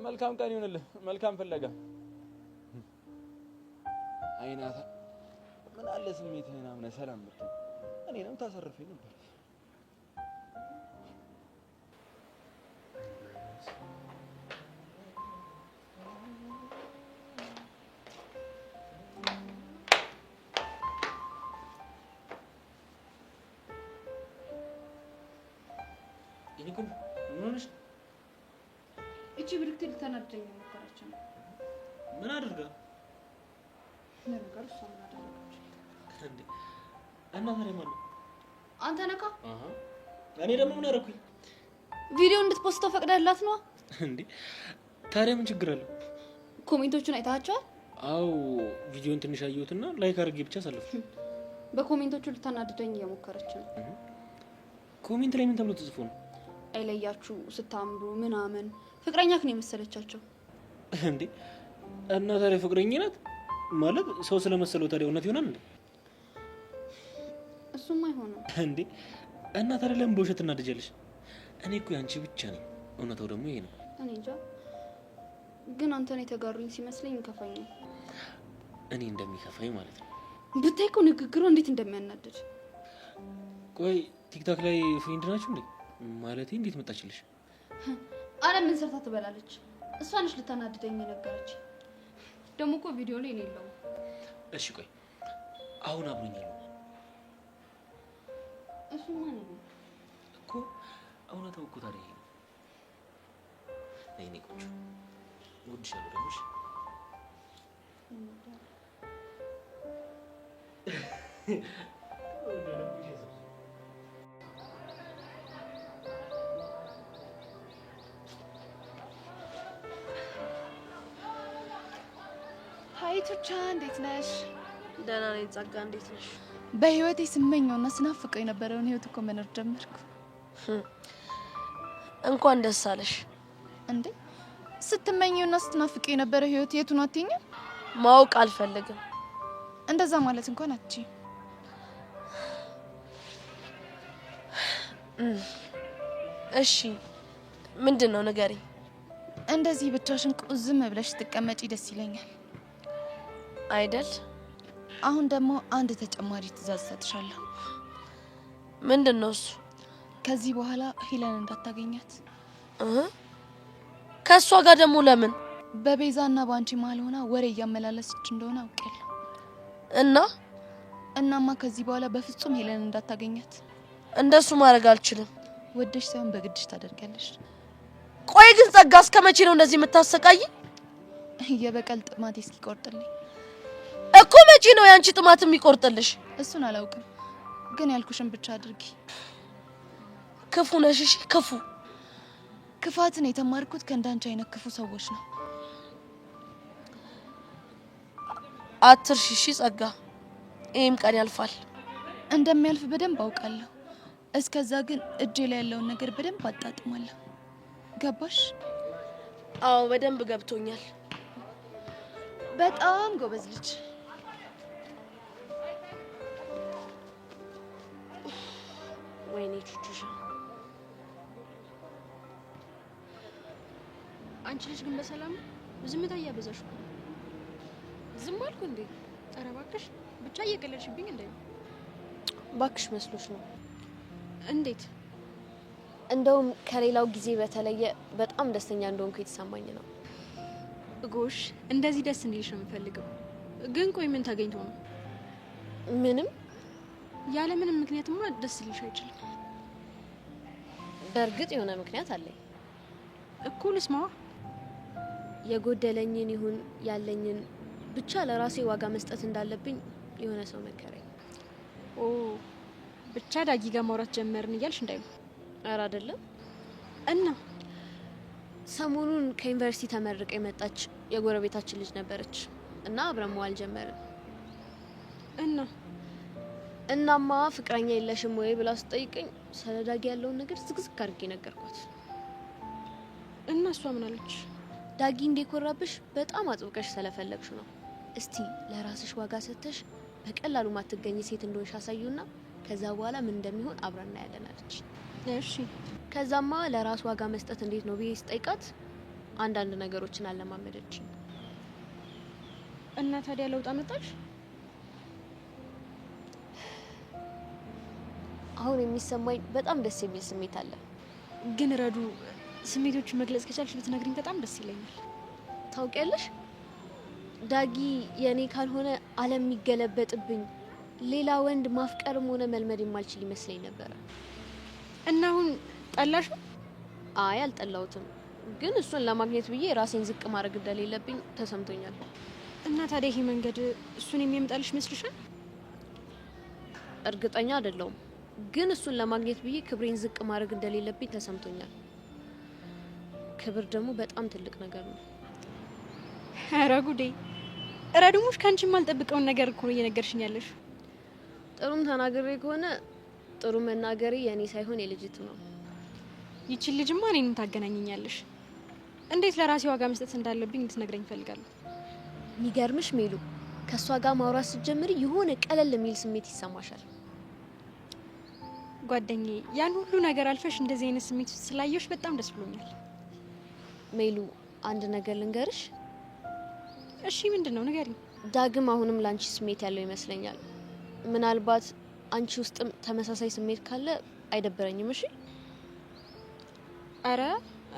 መልካም ቀን ይሁንልህ። መልካም ፍለጋ። አይናታ ምን አለ ስሜትህን አምነህ ሰላም ብትል እኔንም ታሰርፈኝ ነበር። ይልቁን ምን ሆነሽ? እቺ ብልክት ልታናደኝ ሞከረች ነው። ምን አድርጋ? ለነገሩ እሷ ምን አደረገች እንዴ? እና ታዲያ ማን ነው? አንተ ነካ? እኔ ደግሞ ምን አደረኩኝ? ቪዲዮ እንድትፖስተው ፈቅደላት ነው እንዴ? ታዲያ ምን ችግር አለው? ኮሜንቶቹን አይታቸዋል? አው ቪዲዮን ትንሽ አየሁትና ላይክ አድርጌ ብቻ ሰለፍኩ። በኮሜንቶቹ ልታናደደኝ እየሞከረች ነው። ኮሜንት ላይ ምን ተብሎ ተጽፎ ነው? አይለያችሁ ስታምሩ ምናምን ፍቅረኛክ ነው የመሰለቻቸው እንዴ? እና ታዲያ ፍቅረኛ ናት ማለት ሰው ስለመሰለው ታዲያ እውነት ይሆናል እንዴ? እሱም አይሆንም እንዴ? እና ታዲያ ለምን በውሸት እናደጃለሽ? እኔ እኮ ያንቺ ብቻ ነኝ፣ እውነታው ደግሞ ይሄ ነው። እኔ እንጃ፣ ግን አንተን የተጋሩኝ ሲመስለኝ ይከፋኛል። እኔ እንደሚከፋኝ ማለት ነው። ብታይ እኮ ንግግሩ እንዴት እንደሚያናድድ። ቆይ ቲክቶክ ላይ ፍሬንድ ናችሁ እንዴ? ማለቴ እንዴት መጣችልሽ? አረ ምን ሰርታ ትበላለች? እሷ ነች ልታናድደኝ የነገረች። ደግሞ እኮ ቪዲዮ ላይ እኔ የለውም። እሺ ቆይ አሁን አብሮኛል እሱ ማን ነው እኮ? እውነታው እኮ ታዲያ ይሄ ነው። ነይ ቆንጆ እወድሻለሁ ደግሞ። ሀይቱቻ እንዴት ነሽ? ደህና ነኝ ጸጋ፣ እንዴት ነሽ? በህይወቴ ስመኘውና ስናፍቀው የነበረውን ህይወት እኮ መኖር ጀመርኩ። እንኳን ደስ አለሽ። እንዴ ስትመኘውና ስትናፍቀው የነበረው ህይወት የቱ ነው አትይኝም? ማወቅ አልፈልግም። እንደዛ ማለት እንኳን አትቺ። እሺ ምንድነው ንገሪኝ። እንደዚህ ብቻሽን ቁዝም ብለሽ ትቀመጪ ደስ ይለኛል አይደል? አሁን ደግሞ አንድ ተጨማሪ ትዕዛዝ ሰጥሻለሁ። ምንድነው እሱ? ከዚህ በኋላ ሄለን እንዳታገኛት። ከሷ ጋር ደግሞ ለምን? በቤዛና ባንቺ መሀል ሆና ወሬ እያመላለሰች እንደሆነ አውቄያለሁ። እናማ ከዚህ በኋላ በፍጹም ሄለን እንዳታገኛት። እንደሱ ማድረግ አልችልም። ወደሽ ሳይሆን በግድሽ ታደርጋለሽ። ቆይ ግን ጸጋ፣ እስከ መቼ ነው እንደዚህ የምታሰቃይ? የበቀል ጥማቴ እስኪቆርጥልኝ እኮ። መቼ ነው ያንቺ ጥማት የሚቆርጥልሽ? እሱን አላውቅም፣ ግን ያልኩሽን ብቻ አድርጊ። ክፉ ነሽ። እሺ ክፉ። ክፋትን የተማርኩት ከእንዳንቺ አይነት ክፉ ሰዎች ነው። አትርሺ እሺ ጸጋ፣ ይሄም ቀን ያልፋል። እንደሚያልፍ በደንብ አውቃለሁ። እስከዛ ግን እጄ ላይ ያለውን ነገር በደንብ አጣጥማለሁ። ገባሽ? አዎ በደንብ ገብቶኛል። በጣም ጎበዝ ልጅ። ወይኔ ቹቹሻ። አንቺ ልጅ ግን በሰላም ዝምታ እያበዛሽ እኮ። ዝም አልኩ እንዴ? ኧረ እባክሽ ብቻ እየቀለድሽብኝ እንዴ? ባክሽ መስሎሽ ነው። እንዴት? እንደውም ከሌላው ጊዜ በተለየ በጣም ደስተኛ እንደሆንኩ የተሰማኝ ነው። ጎሽ እንደዚህ ደስ እንዲልሽ ነው የምፈልገው። ግን ቆይ ምን ተገኝቶ ነው? ምንም። ያለ ምንም ምክንያትማ ደስ ሊልሽ አይችልም። በእርግጥ የሆነ ምክንያት አለኝ እኮ። ልስማዋ። የጎደለኝን ይሁን ያለኝን ብቻ ለራሴ ዋጋ መስጠት እንዳለብኝ የሆነ ሰው መከረኝ። ኦ ብቻ ዳጊ ጋር ማውራት ጀመርን እያልሽ እንዳይሉ። ኧረ አይደለም። እና ሰሞኑን ከዩኒቨርሲቲ ተመርቃ የመጣች የጎረቤታችን ልጅ ነበረች እና አብረን መዋል ጀመርን። እናማ ፍቅረኛ የለሽም ወይ ብላ ስጠይቀኝ ስለ ዳጊ ያለውን ነገር ዝግዝግ አድርጌ ነገርኳት። እና እሷ ምን አለች? ዳጊ እንዲኮራብሽ በጣም አጥብቀሽ ስለፈለግሽ ነው። እስቲ ለራስሽ ዋጋ ሰጥተሽ በቀላሉ ማትገኝ ሴት እንደሆንሽ አሳዩና ከዛ በኋላ ምን እንደሚሆን አብረን እናያለን አለች። እሺ። ከዛማ ለራስ ዋጋ መስጠት እንዴት ነው ብዬ ስጠይቃት አንዳንድ ነገሮችን አለማመደች። እና ታዲያ ለውጥ አመጣሽ? አሁን የሚሰማኝ በጣም ደስ የሚል ስሜት አለ። ግን ረዱ ስሜቶችን መግለጽ ከቻልሽ ብትነግሪኝ በጣም ደስ ይለኛል። ታውቂያለሽ ዳጊ የኔ ካልሆነ ዓለም የሚገለበጥብኝ ሌላ ወንድ ማፍቀርም ሆነ መልመድ የማልችል ይመስለኝ ነበር። እና አሁን ጠላሽ? አይ አልጠላሁትም፣ ግን እሱን ለማግኘት ብዬ ራሴን ዝቅ ማድረግ እንደሌለብኝ ተሰምቶኛል። እና ታዲያ ይሄ መንገድ እሱን የሚያመጣልሽ መስልሻል? እርግጠኛ አይደለሁም፣ ግን እሱን ለማግኘት ብዬ ክብሬን ዝቅ ማድረግ እንደሌለብኝ ተሰምቶኛል። ክብር ደግሞ በጣም ትልቅ ነገር ነው። ኧረ ጉዴ! ረዱሙሽ ካንቺ የማልጠብቀውን ነገር እኮ ነው እየነገርሽኝ ያለሽ። ጥሩም ተናግሬ ከሆነ ጥሩ መናገሬ የኔ ሳይሆን የልጅቱ ነው። ይቺን ልጅማ እኔንም ታገናኘኛለሽ። እንዴት ለራሴ ዋጋ መስጠት እንዳለብኝ እንድትነግረኝ እፈልጋለሁ። የሚገርምሽ ሜሉ፣ ከእሷ ጋር ማውራት ስትጀምሪ የሆነ ቀለል የሚል ስሜት ይሰማሻል። ጓደኛዬ፣ ያን ሁሉ ነገር አልፈሽ እንደዚህ አይነት ስሜት ስላየሽ በጣም ደስ ብሎኛል። ሜሉ፣ አንድ ነገር ልንገርሽ። እሺ፣ ምንድን ነው? ንገሪኝ። ዳግም አሁንም ላንቺ ስሜት ያለው ይመስለኛል። ምናልባት አንቺ ውስጥም ተመሳሳይ ስሜት ካለ አይደብረኝም። እሺ? አረ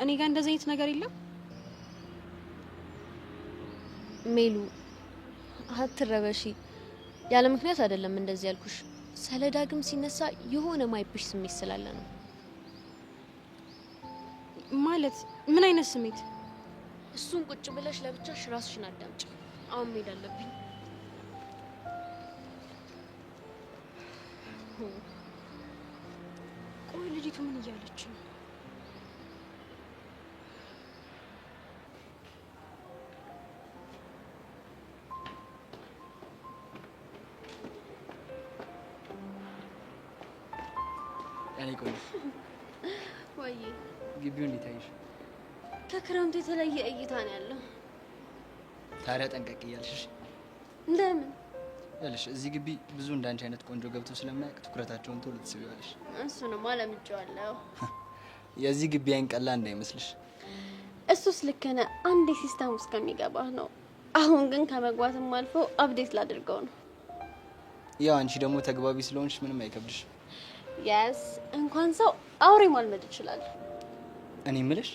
እኔ ጋር እንደዚህ አይነት ነገር የለም። ሜሉ አትረበሺ። ያለ ምክንያት አይደለም እንደዚህ ያልኩሽ። ስለ ዳግም ሲነሳ የሆነ ማይብሽ ስሜት ስላለ ነው። ማለት ምን አይነት ስሜት? እሱን ቁጭ ብለሽ ለብቻሽ ራስሽን አዳምጪ። አሁን መሄድ አለብኝ። ቆይ ልጅቱ ምን እያለች ነው? እኔ ቆይ ወይ ግቢው እንዴት አየሽ? ከክረምቱ የተለየ እይታ ነው ያለው። ታዲያ ጠንቀቅ እያልሽ ለምን? ያለሽ እዚህ ግቢ ብዙ እንዳንቺ አይነት ቆንጆ ገብቶ ስለማያውቅ ትኩረታቸውን ቶሎ ትስቢዋለሽ። እሱንም አለምጬዋለሁ። የዚህ ግቢ አይን ቀላ እንዳይመስልሽ። እሱስ ልክ ነህ። አንዴ ሲስተም ውስጥ ከሚገባህ ነው። አሁን ግን ከመግባትም አልፎ አፕዴት ላድርገው ነው። ያው አንቺ ደግሞ ተግባቢ ስለሆንሽ ምንም አይከብድሽ። ያስ እንኳን ሰው አውሬ ማልመድ ይችላል። እኔ ምልሽ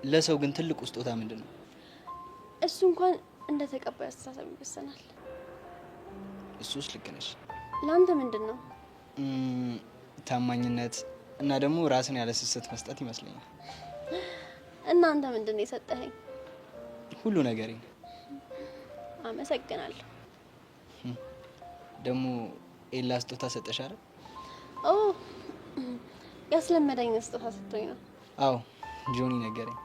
ለሰው ግን ትልቁ ስጦታ ምንድን ነው? እሱ እንኳን እንደ ተቀባይ አስተሳሰብ ይወሰናል። እሱስ ልክ ነሽ። ለአንተ ምንድን ነው? ታማኝነት እና ደግሞ ራስን ያለ ስስት መስጠት ይመስለኛል። እና አንተ ምንድን ነው የሰጠኸኝ? ሁሉ ነገሬ። አመሰግናለሁ። ደግሞ ኤላ ስጦታ ሰጠሽ አይደል? ኦ ያስለመደኝ ስጦታ ሰጥቶኝ ነው። አዎ ጆኒ ነገረኝ።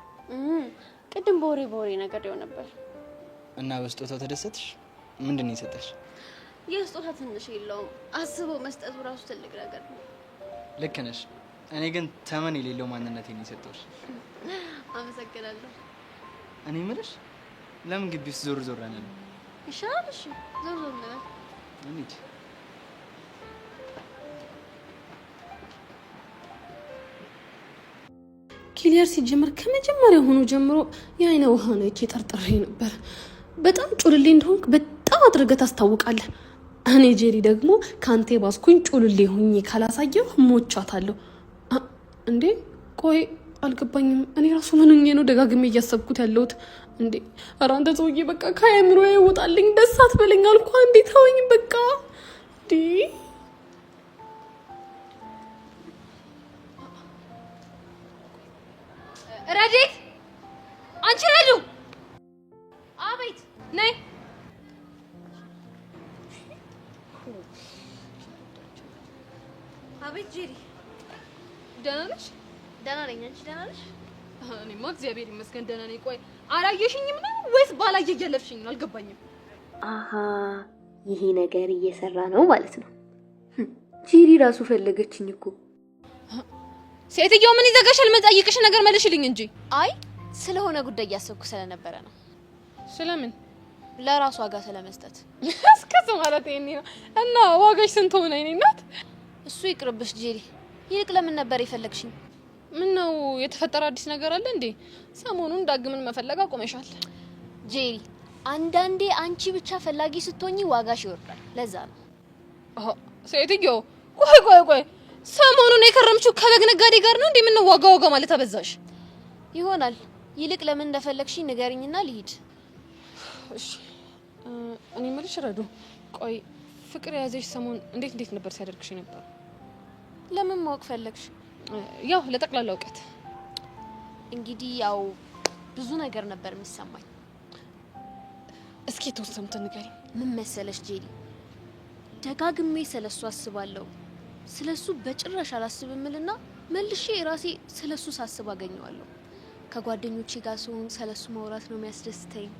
ቅድም በወሬ ነገሬው ነበር። እና በስጦታው ተደሰትሽ? ምንድን ነው የሰጠሽ? የስጦታ ትንሽ የለውም። አስበው መስጠቱ ራሱ ትልቅ ነገር ነው። ልክ ነሽ። እኔ ግን ተመን የሌለው ማንነቴን የሰጠሽ። አመሰግናለሁ። እኔ ምልሽ ለምን ግቢ ውስጥ ዞር ዞር አንልም? ይሻላል። እሺ ዞር ዞር እንበል። እንሂድ። ኪሊያር ሲጀመር ከመጀመሪያ ሆኖ ጀምሮ የአይነ ውሃ ነው ጠርጥሬ ነበር። በጣም ጩልሌ እንደሆንክ በጣም አድርገህ ታስታውቃለህ። እኔ ጄሪ ደግሞ ካንተ ባስኩኝ ጩልሌ ሆኜ ካላሳየው ሞቻታለሁ። እንዴ ቆይ አልገባኝም። እኔ ራሱ ምን ሆኜ ነው ደጋግሜ እያሰብኩት ያለሁት? እንዴ ኧረ አንተ ሰውዬ በቃ ከአእምሮዬ ይወጣልኝ። ደስ አትበለኝ አልኩ። አንዴ ተወኝ በቃ። እንዴ ረዲት፣ አንቺ ረዱ! አቤት። ነይ። አቤት ጄሪ፣ ደህና ነሽ? ደህና ነኝ። አንቺ ደህና ነሽ? እኔማ እግዚአብሔር ይመስገን ደህና ነኝ። ቆይ አላየሽኝም ነው ወይስ ባላየ እያለፍሽኝ ነው? አልገባኝም። አሃ ይሄ ነገር እየሰራ ነው ማለት ነው። ጄሪ ራሱ ፈለገችኝ እኮ። ሴትየው ምን ይዘጋሻል? መጠይቅሽ ነገር መልሽልኝ እንጂ። አይ ስለሆነ ጉዳይ እያሰብኩ ስለነበረ ነው። ስለምን? ለራሱ ዋጋ ስለመስጠት። እስከዚህ ማለት ይሄኔ ነው። እና ዋጋሽ ስንት ሆነ? እኔ እናት እሱ ይቅርብሽ ጄሪ። ይልቅ ለምን ነበር የፈለግሽኝ? ምን ነው የተፈጠረ አዲስ ነገር አለ እንዴ? ሰሞኑን ዳግምን መፈለግ አቆመሻል። ጄሪ አንዳንዴ አንቺ ብቻ ፈላጊ ስትሆኚ ዋጋሽ ይወርዳል። ለዛ ነው። ሴትየው ቆይ ሰሞኑን የከረምችው ከበግ ነጋዴ ጋር ነው እንዴ? ምን ነው ዋጋ ማለት አበዛሽ? ይሆናል። ይልቅ ለምን እንደፈለግሽኝ ንገሪኝና ልሂድ። እሺ እኔ የምልሽ ረዱ፣ ቆይ ፍቅር የያዘሽ ሰሞን እንዴት ነበር ሲያደርግሽ ነበር? ለምን ማወቅ ፈለግሽ? ያው ለጠቅላላ እውቀት። እንግዲህ ያው ብዙ ነገር ነበር የሚሰማኝ። እስኪ የተወሰኑትን ንገሪኝ። ምን መሰለሽ ጄሪ፣ ደጋግሜ ስለሱ አስባለሁ። ስለሱ በጭራሽ አላስብምልና መልሼ ራሴ ስለሱ ሳስብ አገኘዋለሁ። ከጓደኞቼ ጋር ስሆን ስለሱ ማውራት ነው የሚያስደስተኝ።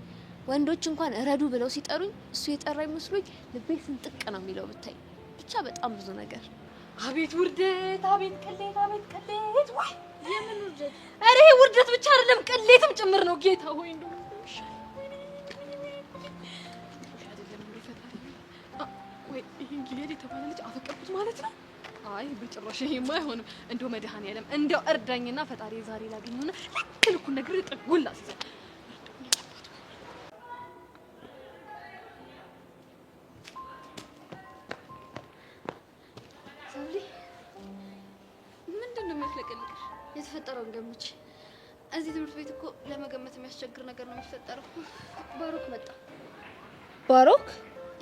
ወንዶች እንኳን ረዱ ብለው ሲጠሩኝ እሱ የጠራኝ መስሎኝ ልቤ ስንጥቅ ነው የሚለው ብታይ። ብቻ በጣም ብዙ ነገር። አቤት ውርደት፣ አቤት ቅሌት፣ አቤት ቅሌት! ወይ የምን ውርደት? አረ ይሄ ውርደት ብቻ አይደለም ቅሌትም ጭምር ነው። ጌታ ሆይ እንደው ወይ ይሄን ጊዜድ የተባለ ልጅ አፈቀርኩት ማለት ነው? አይ በጭራሽ ይሄማ አይሆንም። እንደው መድኃኒዓለም እንደው እርዳኝና ፈጣሪ ዛሬ ላገኘውና ልክ ነገር ጥጉላ ሲዘ ምንድነው የሚያስለቀልቅሽ? የተፈጠረውን ገምቼ። እዚህ ትምህርት ቤት እኮ ለመገመት የሚያስቸግር ነገር ነው የሚፈጠረው። ባሮክ መጣ። ባሮክ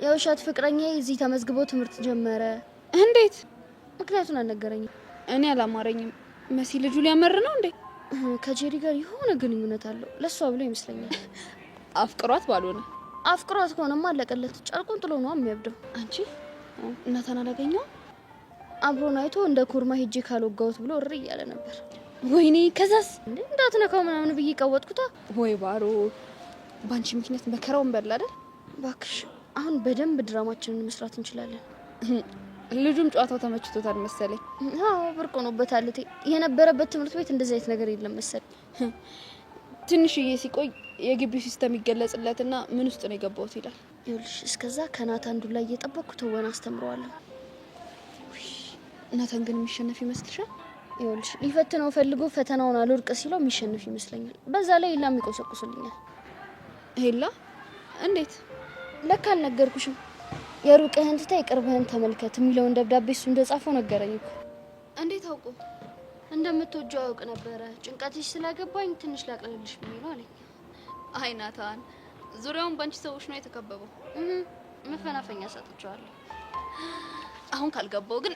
የውሻት ፍቅረኛ እዚህ ተመዝግቦ ትምህርት ጀመረ። እንዴት? ምክንያቱን አልነገረኝም። እኔ አላማረኝም። መሲ ልጁ ሊያመር ነው እንዴ? ከጄሪ ጋር የሆነ ግንኙነት አለው። ለሷ ብሎ ይመስለኛል። አፍቅሯት ባልሆነ። አፍቅሯት ከሆነማ አለቀለት። ጨርቁን ጥሎ ነው የሚያብደው። አንቺ እናታን አላገኘው? አብሮን አይቶ እንደ ኮርማ ሄጄ ካልወጋሁት ብሎ እሪ እያለ ነበር። ወይኔ ከዛስ? እንዴ እንዳትነካው ምናምን ብዬ ቀወጥኩታ። ወይ ባሮ፣ ባንቺ ምክንያት መከራውን በላ አይደል? ባክሽ አሁን በደንብ ድራማችንን መስራት እንችላለን። ልጁም ጨዋታው ተመችቶታል መሰለኝ። አዎ ብርቅ ሆኖበታል። የነበረበት ትምህርት ቤት እንደዚህ አይነት ነገር የለም መሰለኝ። ትንሽዬ ሲቆይ የግቢው ሲስተም ይገለጽለትና ምን ውስጥ ነው የገባሁት ይላል። ይኸውልሽ እስከዛ ከናታን ዱላ እየጠበቅኩ ተወና አስተምረዋለሁ። ናታን ግን የሚሸነፍ ይመስልሻል? ይኸውልሽ ሊፈትነው ፈልጎ ፈተናውን አልወርቅ ሲለው የሚሸነፍ ይመስለኛል። በዛ ላይ ሌላም ይቆሰቁስልኛል። ሄላ እንዴት? ለካ አልነገርኩሽም። የሩቅህን ትተህ የቅርብህን ተመልከት የሚለውን ደብዳቤ እሱ እንደጻፈው ነገረኝ እኮ። እንዴት አውቆ? እንደምትወጂው አውቅ ነበረ። ጭንቀትሽ ስለገባኝ ትንሽ ላቅልልሽ ብዬ ነው አለኝ። አይ ናታን፣ ዙሪያውን ባንቺ ሰዎች ነው የተከበበው። መፈናፈኛ ሰጥቼዋለሁ። አሁን ካልገባው ግን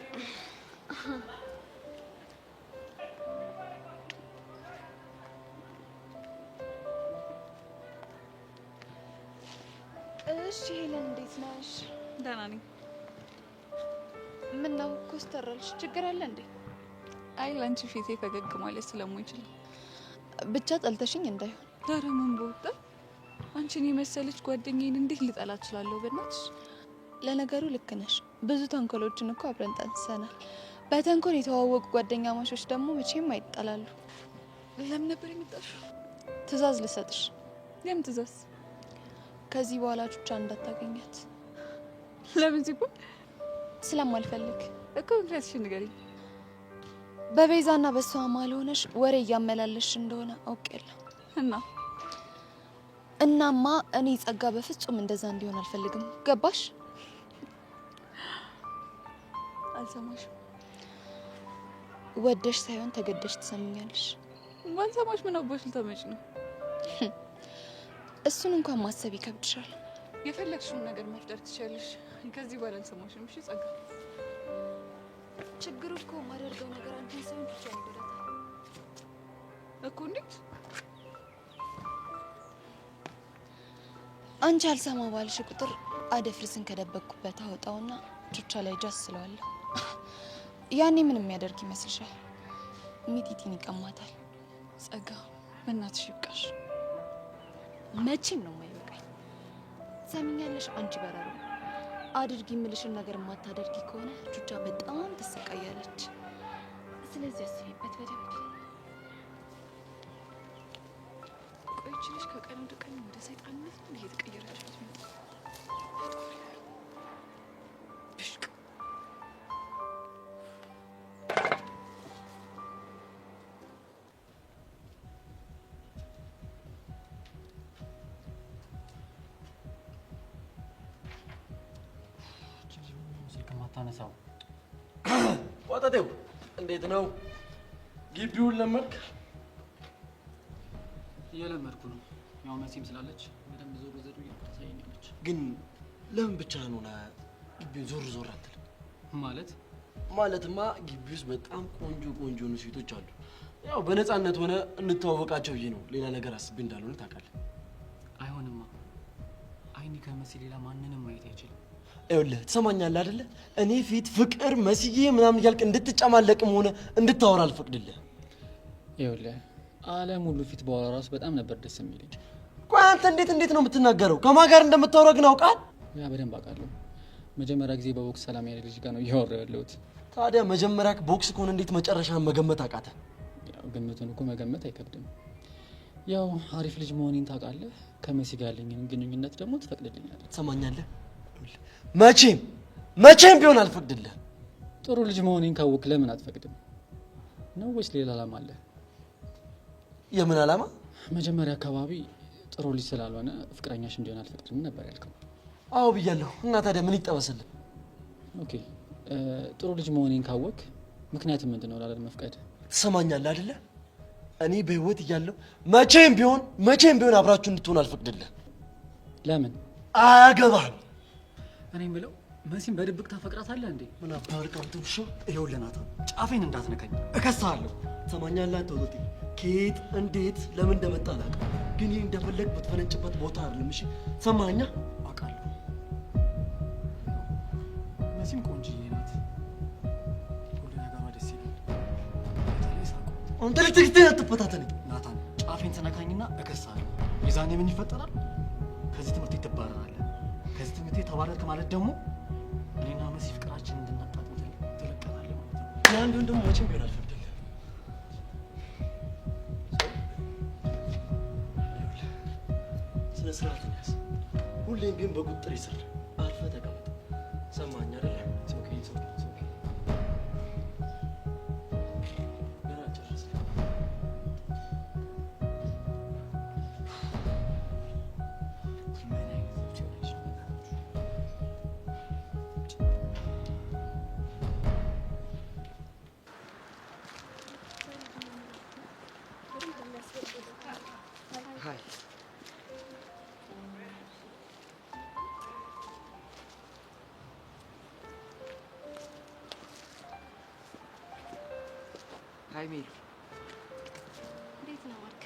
እሺ ሄለን እንዴት ነሽ? ደህና ነኝ። ምን ነው ኮስተራልሽ? ችግር አለ እንዴ? አይ ላንቺ ፊቴ ፈገግ ማለት ስለማይችል ብቻ ጠልተሽኝ እንዳይሆን። ዳረ ምን በወጣ አንቺን የመሰለች ጓደኛዬን እንዴት ልጠላ እችላለሁ? በእናትሽ። ለነገሩ ልክ ነሽ። ብዙ ተንኮሎችን እኮ አብረን ጠንስሰናል። በተንኮል የተዋወቁ ጓደኛ ማቾች ደግሞ መቼም አይጣላሉ። ለምን ነበር የመጣሽው? ትዕዛዝ ልሰጥሽ። የምን ትዕዛዝ? ከዚህ በኋላ ቹቻ እንዳታገኛት። ለምን ሲባል? ስለማልፈልግ እኮ። ምክንያትሽን ንገሪኝ። በቤዛና በሷ መሀል ሆነሽ ወሬ እያመላለሽ እንደሆነ አውቄያለሁ። እናማ እኔ ጸጋ በፍጹም እንደዛ እንዲሆን አልፈልግም። ገባሽ? አልሰማሽም። ወደሽ ሳይሆን ተገደሽ ትሰሚኛለሽ። ማንሰማሽ ምን አባሽ ልታመጪ ነው? እሱን እንኳን ማሰብ ይከብድሻል። የፈለግሽውን ነገር መፍጠር ትችያለሽ። ከዚህ በኋላ አልሰማሽም። እሺ ጸጋ። ችግሩ እኮ ማደርገው ነገር አንተን ሳይሆን ብቻ ይጎዳታል እኮ። እንዴት? አንቺ አልሰማ ባልሽ ቁጥር አደፍርስን ከደበቅኩበት አወጣውና ቹቻ ላይ ጃስ ስለዋለሁ። ያኔ ምን የሚያደርግ ይመስልሻል? ሚጢጢን ይቀማታል። ጸጋ በእናትሽ ይብቃሽ። መቼም ነው የማይበቃኝ። ሰሚኛለሽ? አንቺ በረሮ አድርጊ የምልሽን ነገር የማታደርጊ ከሆነ ቹቻ በጣም ትሰቃያለች። ስለዚህ አስቢበት በደንብ። ቆይቼ ልጅ ከቀን ወደ ቀን ወደ ሰይጣንነት እየተቀየረች ነው። ብሽቅ ማታነሳው ወጣቴው እንዴት ነው? ግቢውን ለመድክ? እየለመድኩ ነው። ያው መሲም ስላለች በደንብ ዞር ዘዱ እያታሳየኛለች። ግን ለምን ብቻህን ሆነ ግቢውን ዞር ዞር አትልም? ማለትማ ግቢ ውስጥ በጣም ቆንጆ ቆንጆ ሴቶች አሉ። ያው በነፃነት ሆነ እንተዋወቃቸው ብዬ ነው። ሌላ ነገር አስቤ እንዳልሆነ ታውቃለህ። አይሆንማ። አይኒ ከመሲ ሌላ ማንንም ማየት አይችልም። ይኸውልህ ትሰማኛለህ አይደለ? እኔ ፊት ፍቅር መስዬ ምናምን እያልክ እንድትጨማለቅም ሆነ እንድታወራ አልፈቅድልህም። ይኸውልህ ዓለም ሁሉ ፊት በኋላ ራሱ በጣም ነበር ደስ የሚለኝ። ቆይ አንተ እንዴት ነው የምትናገረው? ከማን ጋር እንደምታወራ ግን አውቃል? ያ በደንብ አውቃለሁ። መጀመሪያ ጊዜ በቦክስ ሰላም ያለ ልጅ ጋር ነው እያወራሁ ያለሁት። ታዲያ መጀመሪያ ቦክስ ከሆነ እንዴት መጨረሻን መገመት አቃተ? ያው ግምቱን እኮ መገመት አይከብድም። ያው አሪፍ ልጅ መሆኔን ታውቃለህ። ከመሲ ጋር ያለኝን ግንኙነት ደግሞ ትፈቅድልኛለህ። ትሰማኛለህ? መቼም ቢሆን አልፈቅድልህም። ጥሩ ልጅ መሆኔን ካወቅ ለምን አትፈቅድም? ነው ወይስ ሌላ ዓላማ አለ? የምን ዓላማ? መጀመሪያ አካባቢ ጥሩ ልጅ ስላልሆነ ፍቅረኛሽ እንዲሆን አልፈቅድም ነበር ያልከው። አዎ ብያለሁ። እና ታዲያ ምን ይጠበስልህ? ኦኬ ጥሩ ልጅ መሆኔን ካወቅ ምክንያቱም ምንድነው ላለ መፍቀድ? ትሰማኛለህ አይደለ? እኔ በህይወት እያለሁ መቼም ቢሆን አብራችሁ እንድትሆን አልፈቅድልህም። ለምን? አያገባህም። እኔ የምለው መሲን በድብቅ ታፈቅራታለህ እንዴ? ምን አባልካም ትውሽ? ይኸውልህ ናታን፣ ጫፌን እንዳትነካኝ እከሳለሁ። ትሰማኛለህ? አንተ ወጣት ከየት እንዴት ለምን እንደመጣ አላውቅም፣ ግን ይህ እንደፈለግ ብትፈነጭበት ቦታ አይደለም። እሺ ሰማኛ? አውቃለሁ። መሲም ቆንጆዬ ናት፣ ሁሉ ነገሯ ደስ ይላል። በተለይ ሳቋ። አንተ ልትግተኝ አትፈታተነኝ ናታን። ጫፌን ትነካኝና እከሳለሁ። የዛኔ ምን ይፈጠራል? ከዚህ ትምህርት ቤት ትባረራለህ። ከዚህ ትምህርት ቤት ተባረርክ ማለት ደግሞ እኔና መሲ ፍቅራችን እንድናጣጥም ትለቀናለህ ማለት ነው። የአንዱን ደግሞ መቼም ቢሆን አልፈቅድልህም። ስነ ስርዓት ያዝ። ሁሌም ቢሆን በቁጥጥር ይስር። አርፈህ ተቀመጥ። ሰማኝ አይደለ? ሃይ ሜሉ። እንዴት ነው ማርክ?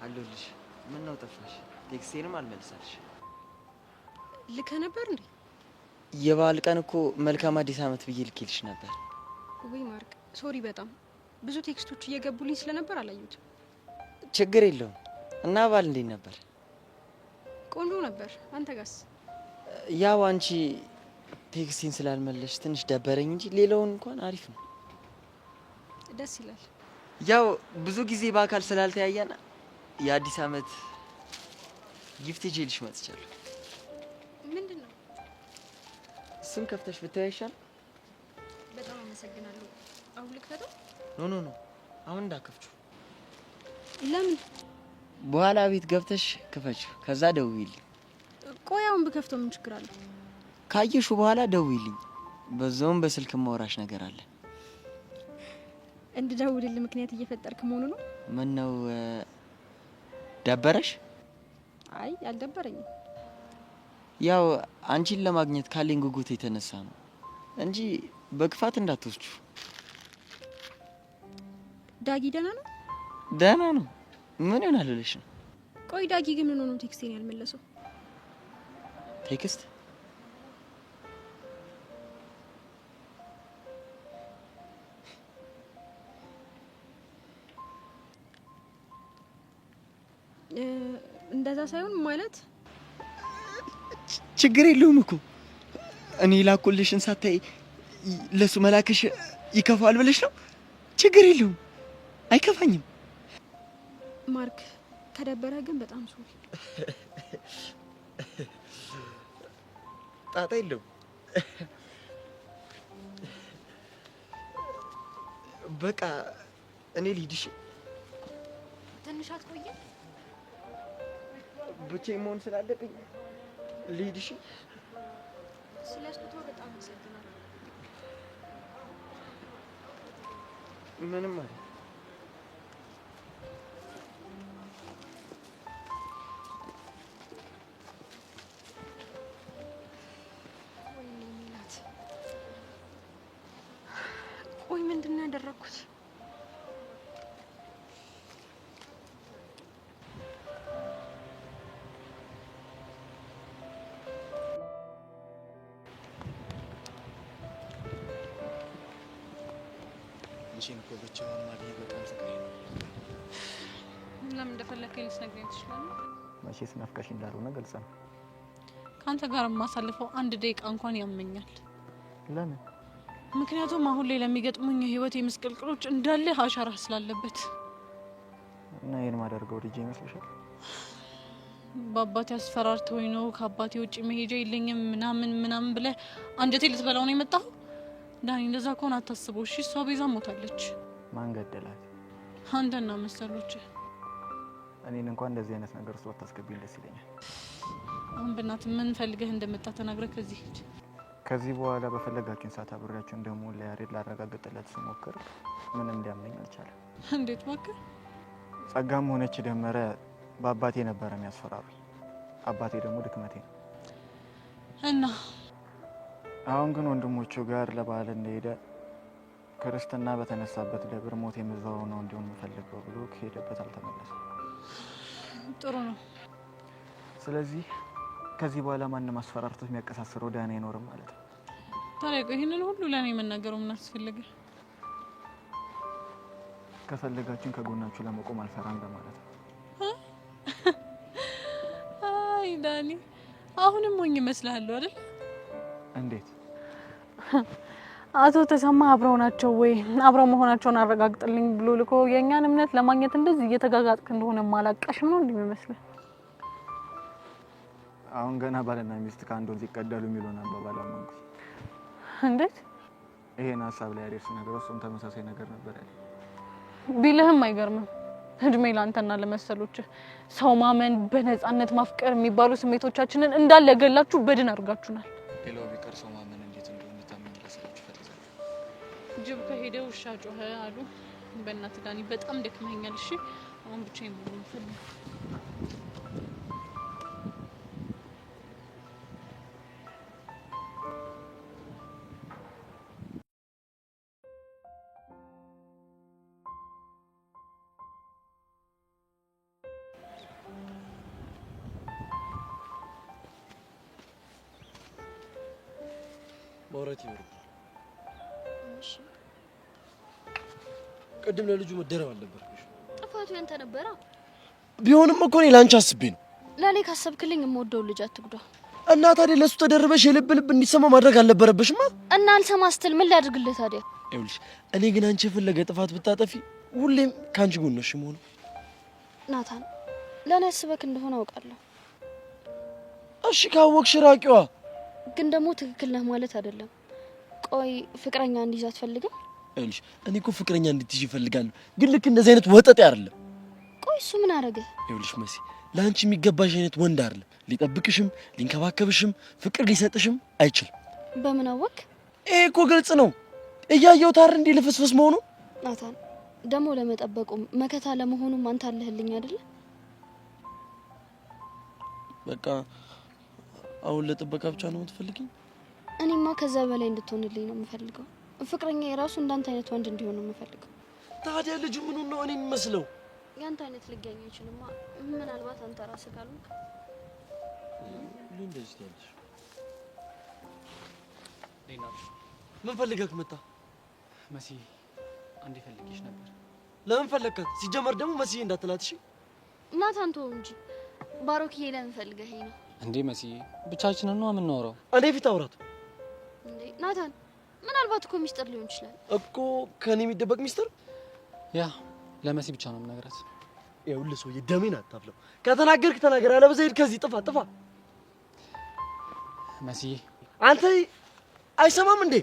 አለሁልሽ። ምን ነው ጠፋሽ? ቴክስቴንም አልመልሳልሽ። ልከ ነበር እንዴ? የበዓል ቀን እኮ መልካም አዲስ ዓመት ብዬ ልኬልሽ ነበር። ወይ ማርክ ሶሪ፣ በጣም ብዙ ቴክስቶች እየገቡልኝ ስለነበር አላየሁትም። ችግር የለውም። እና በዓል እንዴት ነበር? ቆንጆ ነበር። አንተ ጋስ? ያው አንቺ ቴክስቴን ስላልመለሽ ትንሽ ደበረኝ እንጂ ሌላውን እንኳን አሪፍ ነው። ደስ ይላል። ያው ብዙ ጊዜ በአካል ስላልተያየን የአዲስ ዓመት ጊፍት ይዤልሽ መጥቻለሁ። ምንድን ነው? ስም ከፍተሽ ብታይ ይሻል። በጣም አመሰግናለሁ። አሁን ልክፈተው? ኖ አሁን እንዳከፍችው። ለምን? በኋላ ቤት ገብተሽ ክፈችው፣ ከዛ ደውይልኝ። ቆይ አሁን ብከፍተው ምን ችግር አለው? ካየሽው በኋላ ደውይልኝ። በዛውም በስልክ ማውራሽ ነገር አለ። እንድደውልልህ ምክንያት እየፈጠርክ መሆኑ ነው? ምን ነው ደበረሽ? አይ አልደበረኝም። ያው አንቺን ለማግኘት ካለኝ ጉጉት የተነሳ ነው እንጂ በክፋት እንዳትወስዱ። ዳጊ ደህና ነው? ደህና ነው። ምን ይሆናል ብለሽ ነው? ቆይ ዳጊ ግን ምን ሆኖ ቴክስቴን ያልመለሰው? ቴክስት እንደዛ ሳይሆን ማለት ችግር የለውም እኮ እኔ ላኩልሽን ሳታይ ለሱ መላክሽ ይከፋል ብለሽ ነው? ችግር የለውም፣ አይከፋኝም። ማርክ ከደበረ ግን በጣም ሶሪ። ጣጣ የለውም። በቃ እኔ ልሂድሽ። ትንሽ አትቆይም? ብቻዬን መሆን ስላለብኝ ልሂድሽ። ስለስኩቶ በጣም አመሰግናለሁ። ምንም ማለት ቆይ ምንድን ነው ያደረኩት? አንቺን እኮ ብቻውን ማግኘት በጣም ስቃይ ነው። ለምን እንደፈለከኝ ልትነግረኝ ትችላለህ? መቼስ ናፍቀሽ እንዳልሆነ ገልጸ ነው። ከአንተ ጋር የማሳልፈው አንድ ደቂቃ እንኳን ያመኛል። ለምን? ምክንያቱም አሁን ላይ ለሚገጥሙኝ የህይወት ምስቅልቅሎች እንዳለ አሻራ ስላለበት። እና ይሄን ማደርገው ልጅ ይመስልሻል? በአባቴ አስፈራርተውኝ ነው ከአባቴ ውጭ መሄጃ የለኝም ምናምን ብለህ አንጀቴ ልትበላው ነው የመጣው? ዳኒ እንደዛ ከሆነ አታስበው እሺ። እሷ ቤዛ ሞታለች። ማን ገደላት? አንተና መሰሎች። እኔን እንኳን እንደዚህ አይነት ነገር ውስጥ አታስገቢኝ፣ ደስ ይለኛል። አሁን በእናትህ ምን ፈልገህ እንደመጣ ተናግረህ ከዚህ ሂድ። ከዚህ በኋላ በፈለጋችሁን ሰዓት አብሬያችሁ እንደምውል ለያሬድ ላረጋግጥለት ስሞክር ምንም እንዲያምነኝ አልቻለም። እንዴት እባክህ? ጸጋም ሆነች ደመረ በአባቴ ነበረ የሚያስፈራሩኝ። አባቴ ደግሞ ድክመቴ ነው እና አሁን ግን ወንድሞቹ ጋር ለበዓል እንደሄደ ክርስትና በተነሳበት ደብር ሞት የምዛው ነው እንዲሆን የምፈልገው ብሎ ከሄደበት አልተመለሰም። ጥሩ ነው። ስለዚህ ከዚህ በኋላ ማንም አስፈራርቶት የሚያቀሳስረው ዳኒ አይኖርም ማለት ነው። ታዲያ ይሄንን ሁሉ ለኔ መናገረው ምን አስፈልገ? ከፈለጋችሁን ከጎናችሁ ለመቆም አልፈራም ለማለት ነው። አይ ዳኒ አሁንም ሞኝ ይመስልሃል አይደል? እንዴት? አቶ ተሰማ አብረው ናቸው ወይ? አብረው መሆናቸውን አረጋግጥልኝ ብሎ ልኮ የኛን እምነት ለማግኘት እንደዚህ እየተጋጋጥክ እንደሆነ ማላቀሽም ነው እንደሚመስለው። አሁን ገና ባልና ሚስት ከአንድ ወንዝ ይቀዳሉ የሚሉን አባባል አመንኩ። እንዴት? ይሄን ሀሳብ ላይ ያደርስ ነገር እሱም ተመሳሳይ ነገር ነበር ያለ ቢልህም አይገርምም። እድሜ ላንተና ለመሰሎች ሰው ማመን በነፃነት ማፍቀር የሚባሉ ስሜቶቻችንን እንዳለ ገላችሁ በድን አድርጋችሁናል። ሌላው ቢቀር ሰው ማመን እንዴት እንደሆነ ታምን ለሰላችሁ ፈልጋችሁ ጅብ ከሄደ ውሻ ጮኸ አሉ። በእናትህ ዳኒ በጣም ደክመኛል። እሺ አሁን ብቻዬን መሆን ፈልግ። ማውራት ይኖርብናል። እሺ ቅድም ለልጁ መደረብ አልነበረብሽ። ጥፋቱ ያንተ ነበረ። ቢሆንም እኮ እኔ ላንቺ አስቤ ነው። ለኔ ካሰብክልኝ የምወደው ልጅ አትጉዳ። እና ታዲያ ለሱ ተደርበሽ የልብ ልብ እንዲሰማ ማድረግ አልነበረብሽማ። እና አልሰማ ስትል ምን ላድርግልህ ታዲያ? ይኸውልሽ እኔ ግን አንቺ የፈለገ ጥፋት ብታጠፊ ሁሌም ካንቺ ጎን ነሽ የምሆነው። ናታን ለኔ አስበክ እንደሆነ አውቃለሁ። እሺ ካወቅሽ ራቂዋ። ግን ደግሞ ትክክል ነህ ማለት አይደለም። ቆይ ፍቅረኛ እንዲይዝ አትፈልግም? እልሽ እኔ እኮ ፍቅረኛ እንድትይዥ እፈልጋለሁ፣ ግን ልክ እንደዚህ አይነት ወጠጤ አይደለም። ቆይ እሱ ምን አደረገ? ይኸውልሽ መሲ፣ ለአንቺ የሚገባሽ አይነት ወንድ አይደለም። ሊጠብቅሽም ሊንከባከብሽም ፍቅር ሊሰጥሽም አይችልም። በምን አወቅ? ይሄ እኮ ግልጽ ነው። እያየሁት አይደል እንዴ ልፍስፍስ መሆኑ። ናታን ደግሞ ለመጠበቁም መከታ ለመሆኑም አንተ አለህልኝ አይደል? በቃ አሁን ለጥበቃ ብቻ ነው የምትፈልጊኝ? እኔማ ከዛ በላይ እንድትሆንልኝ ነው የምፈልገው። ፍቅረኛ የራሱ እንዳንተ አይነት ወንድ እንዲሆን ነው የምፈልገው። ታዲያ ልጁ ምን ነው እኔ የሚመስለው? ያንተ አይነት ሊገኝ አይችልማ። ምናልባት አንተ ራስህ ካልሆንክ እንደዚህ ትያለሽ። ምን ፈልገህ መጣ? መሲ አንዴ ፈልጌሽ ነበር። ለምን ፈለግካት? ሲጀመር ደግሞ መሲ እንዳትላት እሺ። ናታን ተው እንጂ ባሮክዬ፣ ለምን ፈልገህ ነው እንዴ? መሲ ብቻችንን ነው የምናወራው። እኔ ፊት አውራት እንዴ? ናታን ምናልባት እኮ ሚስጥር ሊሆን ይችላል እኮ። ከኔ የሚደበቅ ሚስጥር? ያ ለመሲ ብቻ ነው የምነግራት። ይኸውልህ ሰውዬ ደሜን አታፍለው። ከተናገርክ ተናገር፣ አለበለዚያ ሂድ ከዚህ ጥፋ ጥፋ። መሲ አንተ አይሰማም እንዴ?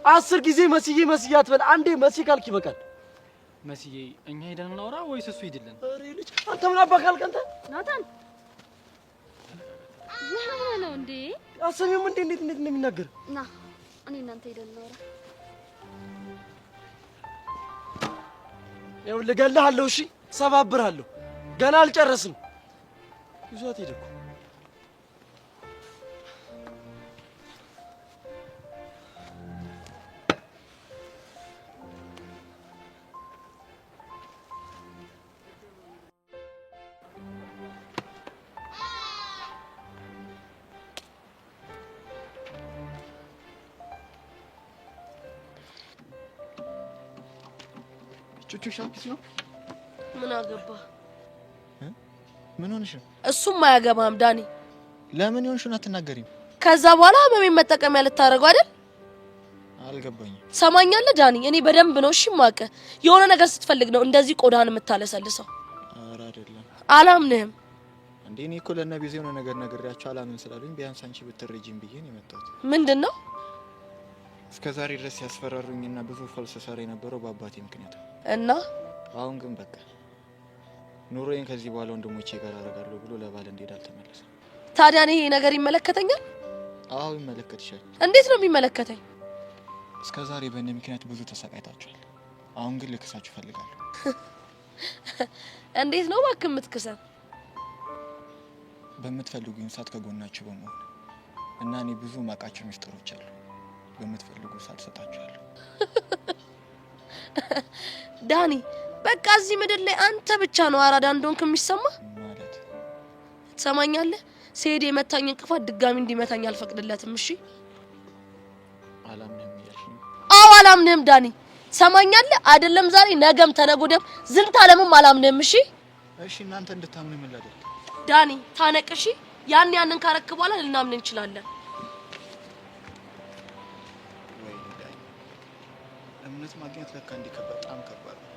10 ጊዜ መስዬ መስዬ አትበል። አንዴ መሲ ካልክ ይበቃል። መስዬ እኛ ሄደን እናውራ ወይስ እሱ ይድልን? አሬ ልጅ አንተ ምን አባካል ቀንተ? ናታን ምን ነው እንዴ? አሰሚም እንዴ እንዴት እንደሚናገር ና እኔ እናንተ ሄደን እናውራ። ይኸውልህ እገልሃለሁ። እሺ ሰባብርሃለሁ። ገና አልጨረስም። ይዟት ሄደ እኮ። ቹቹ ሻምፒስ ነው። ምን አገባ? ምን ሆነሽ? እሱም አያገባም ዳኒ። ለምን ይሆንሽን አትናገሪም? ከዛ በኋላ በምን መጠቀሚያ ልታደርገው አይደል? አልገባኝም። ሰማኛለህ ዳኒ፣ እኔ በደንብ ነው እሺ የማውቅህ። የሆነ ነገር ስትፈልግ ነው እንደዚህ ቆዳህን የምታለሰልሰው። ኧረ አይደለም። አላምንህም እንዴ? እኔ እኮ ለነቢዜ የሆነ ነገር ነግሬያቸው አላምን ስላሉኝ ቢያንስ አንቺ ብትረጂኝ ብዬ ነው የመጣሁት። ምንድን ነው? እስከ ዛሬ ድረስ ያስፈራሩኝና ብዙ ፈልስ ሰራ የነበረው በአባቴ ምክንያት እና አሁን ግን በቃ ኑሮዬን ከዚህ በኋላ ወንድሞቼ ጋር አደርጋለሁ ብሎ ለባል እንዴት አልተመለሰም። ታዲያ ይሄ ነገር ይመለከተኛል? አዎ ይመለከትሻል። እንዴት ነው የሚመለከተኝ? እስከ ዛሬ በእኔ ምክንያት ብዙ ተሰቃይታችኋል። አሁን ግን ልክሳችሁ ፈልጋለሁ። እንዴት ነው እባክህ የምትክሰን? በምትፈልጉኝ ሰዓት ከጎናችሁ በመሆን እና እኔ ብዙ ማቃቸው ሚስጥሮች አሉ። በምትፈልጉ ሰዓት ሰጣችኋለሁ። ዳኒ በቃ እዚህ ምድር ላይ አንተ ብቻ ነው አራዳ እንደሆንክ የሚሰማ ማለት ትሰማኛለህ? ሲሄድ የመታኝ እንቅፋት ድጋሚ እንዲመታኝ አልፈቅድለትም። እሺ አላምንህም እያልሽኝ? አዎ አላምንህም ዳኒ። ትሰማኛለህ? አይደለም ዛሬ ነገም ተነጎደም ዝንት አለምም አላምንህም። እሺ እሺ እናንተ እንድታምኑ ምን ላድርግ? ዳኒ ታነቅሺ። ያንን ካረክ በኋላ ልናምን እንችላለን። ወይ ዳኒ እምነት ማግኘት ለካ እንዲህ በጣም ከባድ ነው።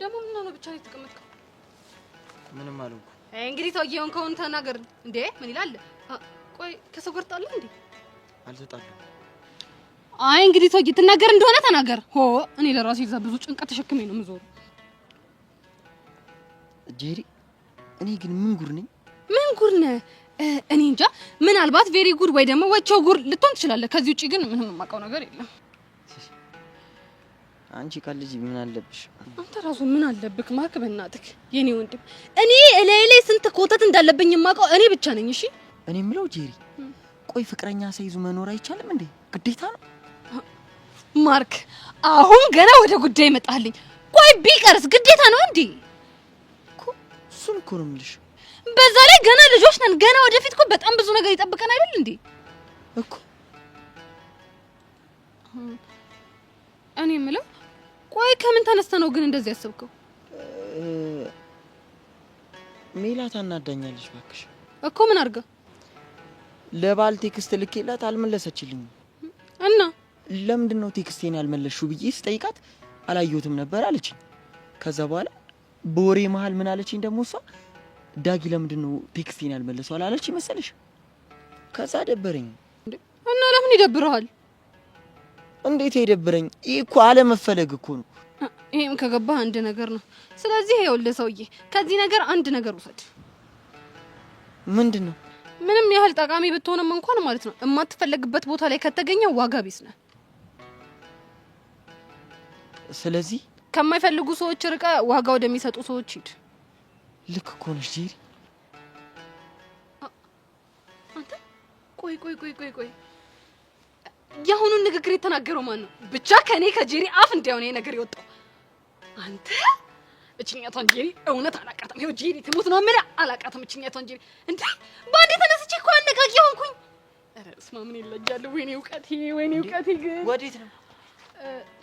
ደግሞ ምን ነው ብቻ የተቀመጥከው? ምንም አልኩ። እንግዲህ ተውየውን ከሆነ ተናገር እንዴ። ምን ይላል? ቆይ ከሰው ጋር ጣልህ እንዴ? አልተጣለም። አይ እንግዲህ ተውየ ተናገር እንደሆነ ተናገር። ሆ እኔ ለራሴ ይዛ ብዙ ጭንቀት ተሸክሜ ነው የምዞረው። ጄሪ እኔ ግን ምን ጉር ነኝ? ምን ጉር ነህ? እኔ እንጃ። ምናልባት ቬሪ ጉድ ወይ ደግሞ ወቸው ጉር ልትሆን ትችላለህ። ከዚህ ውጪ ግን ምንም የማውቀው ነገር የለም። አንቺ ካልልጅ ምን አለብሽ? አንተ ራሱ ምን አለብክ? ማርክ በእናትህ የኔ ወንድም፣ እኔ እላይ ስንት ኮተት እንዳለብኝ የማውቀው እኔ ብቻ ነኝ። እሺ እኔ የምለው ጄሪ፣ ቆይ ፍቅረኛ ሳይዙ መኖር አይቻልም እንዴ? ግዴታ ነው? ማርክ አሁን ገና ወደ ጉዳይ መጣልኝ። ቆይ ቢቀርስ ግዴታ ነው እንዴ? እሱን እኮ ነው የምልሽ። በዛ ላይ ገና ልጆች ነን። ገና ወደፊት እኮ በጣም ብዙ ነገር ይጠብቀን አይደል እንዴ? እኮ እኔ የምለው ቆይ ከምን ተነስተ ነው ግን እንደዚህ ያሰብከው? ሜላት አናዳኛለች ባክሽ። እኮ ምን አድርጋ? ለባል ቴክስት ልኬላት አልመለሰችልኝም። እና ለምንድን ነው ቴክስቴን ያልመለስሽው ብዬ ስጠይቃት አላየሁትም ነበር አለችኝ። ከዛ በኋላ በወሬ መሀል ምን አለችኝ ደግሞ እሷ ዳጊ ለምንድን ነው ቴክስቴን ያልመለሰው አላለችኝ መሰለሽ? ከዛ ደበረኝ። እና ለምን ይደብረዋል? እንዴት ይደብረኝ? ይሄ እኮ አለመፈለግ እኮ ነው። ይሄም ከገባህ አንድ ነገር ነው። ስለዚህ ይኸውልህ ሰውዬ ከዚህ ነገር አንድ ነገር ውሰድ። ምንድን ነው? ምንም ያህል ጠቃሚ ብትሆንም እንኳን ማለት ነው የማትፈለግበት ቦታ ላይ ከተገኘ ዋጋ ቢስ ነህ። ስለዚህ ከማይፈልጉ ሰዎች ርቀ ዋጋ ወደሚሰጡ ሰዎች ሂድ። ልክ እኮ ነሽ ጄሪ። አንተ ቆይ የአሁኑን ንግግር የተናገረው ማን ነው? ብቻ ከኔ ከጄሪ አፍ እንዲያውም ይሄ ነገር ይወጣው። አንተ እቺኛቷን ጄሪ እውነት አላቃተም። ይሄው ጄሪ ትሞት ነው ማለት አላቃተም። እቺኛቷን ጄሪ እንዴ ባንዴ ተነስቼ እኮ አነቃቂ ሆንኩኝ። ኧረ እስማ ምን ይለጃል? ወይኔ እውቀቴ ግን ወዴት ነው?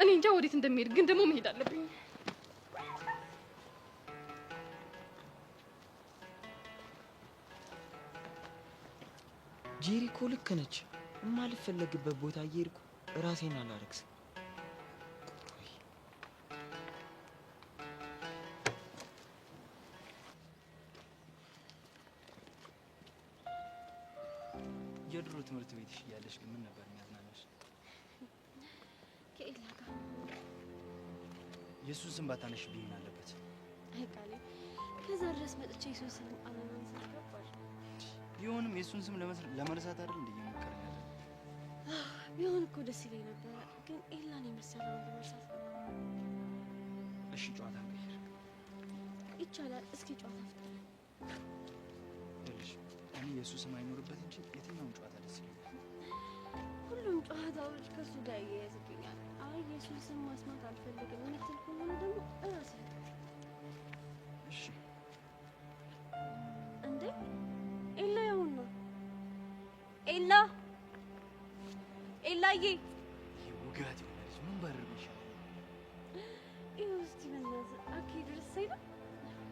እኔ እንጃ ወዴት እንደሚሄድ ግን ደግሞ መሄድ አለብኝ። ጄሪ እኮ ልክ ነች። የማልፈለግበት ቦታ እየሄድኩ ራሴን አላረክስም። የድሮ ትምህርት ቤትሽ እያለሽ ግን ምን ነበር የሚያዝናናሽ? ከኤላ ጋር የእሱን ስም ባታነሽብኝ ምን አለበት? አይ ቃሌ ከዛ ድረስ መጥቼ የሱን ስም አላማንሳት ገባል። ቢሆንም የእሱን ስም ለመርሳት አይደል እንደ እየሞከርን ያለ። ቢሆን እኮ ደስ ይለኝ ነበር፣ ግን ኤላን የመሰለው ለመርሳት ገባል። እሺ ጨዋታ እንቀይር። ይቻላል። እስኪ ጨዋታ ፍጠር። ይኸውልሽ እኔ የእሱ ስም አይኖርበት እንጂ የትኛውም ጨዋታ ደስ ይለኛል። ሁሉም ጨዋታዎች ከሱ ጋር እያያዝብኛል። አይ የሱን ስም ማስማት አልፈልግም የምትል ከሆነ ደግሞ እራስህ እሺ። እንዴ ኤላ ያውና ኤላዬ ውጋት ይሆናልሽ። ምን ባደርግ ይሻላል? ይኸው እስኪ በእናትህ አካሄዱ ደስ አይልም?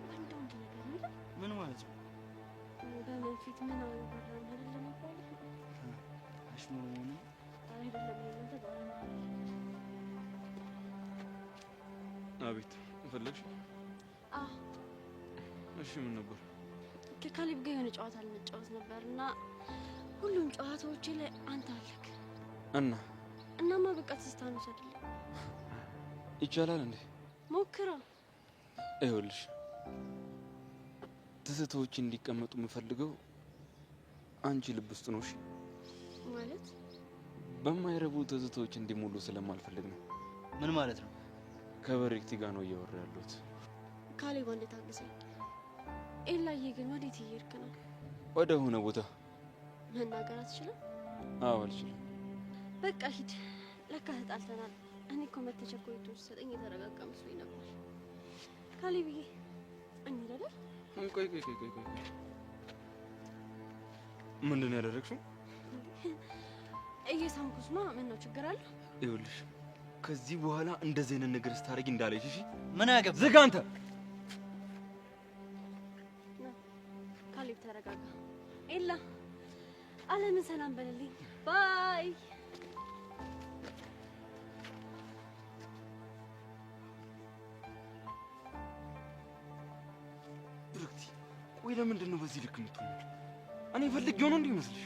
ወንድ ነገር የሚለው ምን ማለት ነው? በምን ፊት ምን አወራን አይደለም ይባላል። አሽሙር መሆኑ አይደለም የእናንተ ባላ። አቤት ፈለግሽ? እሺ ምን ነበር? ከካሊብ ጋር የሆነ ጨዋታ ልንጫወት ነበርና ሁሉም ጨዋታዎቼ ላይ አንተ አለክ። እናማ በቃ ትስታነሽ አይደል? ይቻላል እንዴ? ሞክራ። ይኸውልሽ ትዝታዎች እንዲቀመጡ የምፈልገው አንቺ ልብ ውስጥ ነው። እሺ ማለት በማይረቡ ትዝታዎች እንዲሞሉ ስለማልፈልግ ነው። ምን ማለት ነው? ከበሬክቲ ጋር ነው እያወራ ያለሁት። ካሌብ አንዴ ታገሰኝ። ኤላዬ ግን ወዴት እየሄድክ ነው? ወደ ሆነ ቦታ። መናገር አትችልም? አዎ አልችልም። በቃ ሂድ። ለካ ተጣልተናል። እኔ እኮ መተቸኮይቱ ሰጠኝ የተረጋጋ መስሎኝ ነበር። ካሌብዬ እንሂድ አይደል? ቆይ ምንድን ነው ያደረግሽው? እየሳምኩስ ነው። ምን ነው ችግር አለ? ይኸውልሽ ከዚህ በኋላ እንደዚህ አይነት ነገር ስታረጊ እንዳለሽ። እሺ ምን አገባ? ዝጋ አንተ። ካሌብ ተረጋጋ። ኤላ አለምን ሰላም በልልኝ። ባይ ብሩክቲ ቆይ ለምንድን ነው በዚህ ልክ የምትሆኚው? እኔ ፈልጌው ነው እንዴ ይመስልሽ?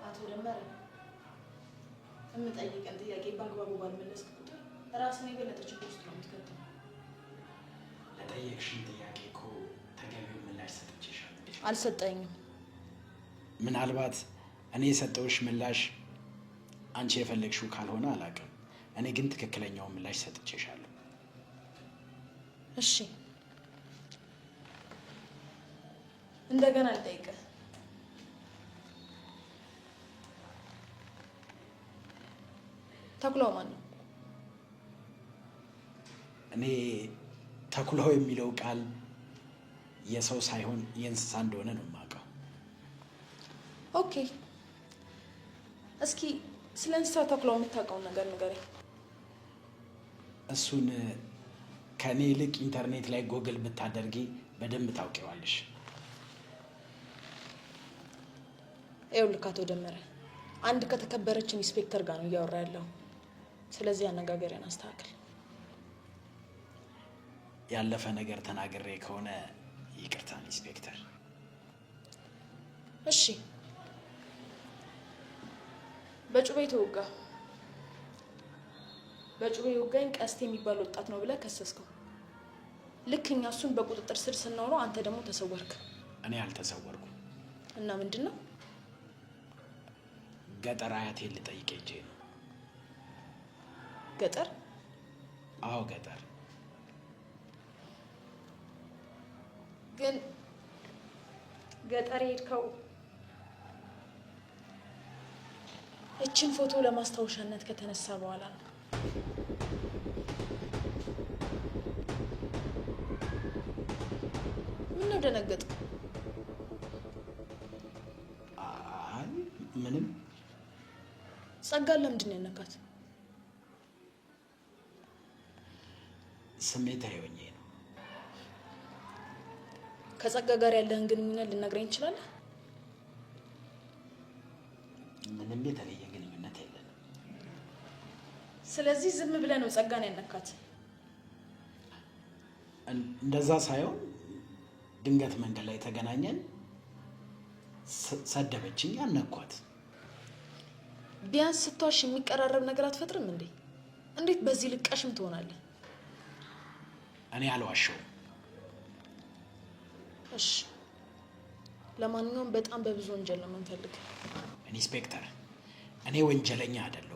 አቶ ደመረ የምጠይቀን ጥያቄ በአግባቡ ባልመለስክ ቁጥር ራስን የበለጠ ችግር ውስጥ ነው የምትከተው። ለጠየቅሽኝ ጥያቄ እኮ ተገቢው ምላሽ ሰጥቼሻለሁ። አልሰጠኝም። ምናልባት እኔ የሰጠሁሽ ምላሽ አንቺ የፈለግሽው ካልሆነ አላውቅም። እኔ ግን ትክክለኛው ምላሽ ሰጥቼሻለሁ። እሺ እንደገና ልጠይቅህ። ተኩላው ማን ነው? እኔ ተኩላው የሚለው ቃል የሰው ሳይሆን የእንስሳ እንደሆነ ነው የማውቀው። ኦኬ፣ እስኪ ስለ እንስሳ ተኩላው የምታውቀውን ነገር ንገረኝ። እሱን ከኔ ይልቅ ኢንተርኔት ላይ ጎግል ብታደርጊ በደንብ ታውቂዋለሽ። ይኸውልህ አቶ ደመረ፣ አንድ ከተከበረች ኢንስፔክተር ጋር ነው እያወራ ያለው። ስለዚህ አነጋገሪያን አስተካክል። ያለፈ ነገር ተናግሬ ከሆነ ይቅርታ ኢንስፔክተር። እሺ፣ በጩቤ ተወጋ። በጩቤ ወጋኝ ቀስቴ የሚባል ወጣት ነው ብለህ ከሰስከው። ልክ እኛ እሱን በቁጥጥር ስር ስናውለው አንተ ደግሞ ተሰወርክ። እኔ አልተሰወርኩም። እና ምንድን ነው? ገጠር አያቴን ልጠይቅ ሄጄ ነው። ገጠር? አዎ ገጠር። ግን ገጠር ሄድከው እችን ፎቶ ለማስታወሻነት ከተነሳ በኋላ ነው። ምን ነው ደነገጥክ? አይ ምንም። ጸጋን ለምንድን ነው ያነካት? ስሜታዊ ሆኜ ነው። ከጸጋ ጋር ያለህን ግንኙነት ልነግረኝ ትችላለህ? ምንም የተለየ ግንኙነት የለንም። ስለዚህ ዝም ብለህ ነው ጸጋን ያነካት? እንደዛ ሳይሆን ድንገት መንገድ ላይ ተገናኘን፣ ሰደበችኝ፣ አነኳት። ቢያንስ ስትዋሽ የሚቀራረብ ነገር አትፈጥርም እንዴ? እንዴት በዚህ ልቀሽም ትሆናለህ? እኔ አልዋሸውም። እሺ፣ ለማንኛውም በጣም በብዙ ወንጀል ነው የምንፈልግ። ኢንስፔክተር፣ እኔ ወንጀለኛ አይደለሁም።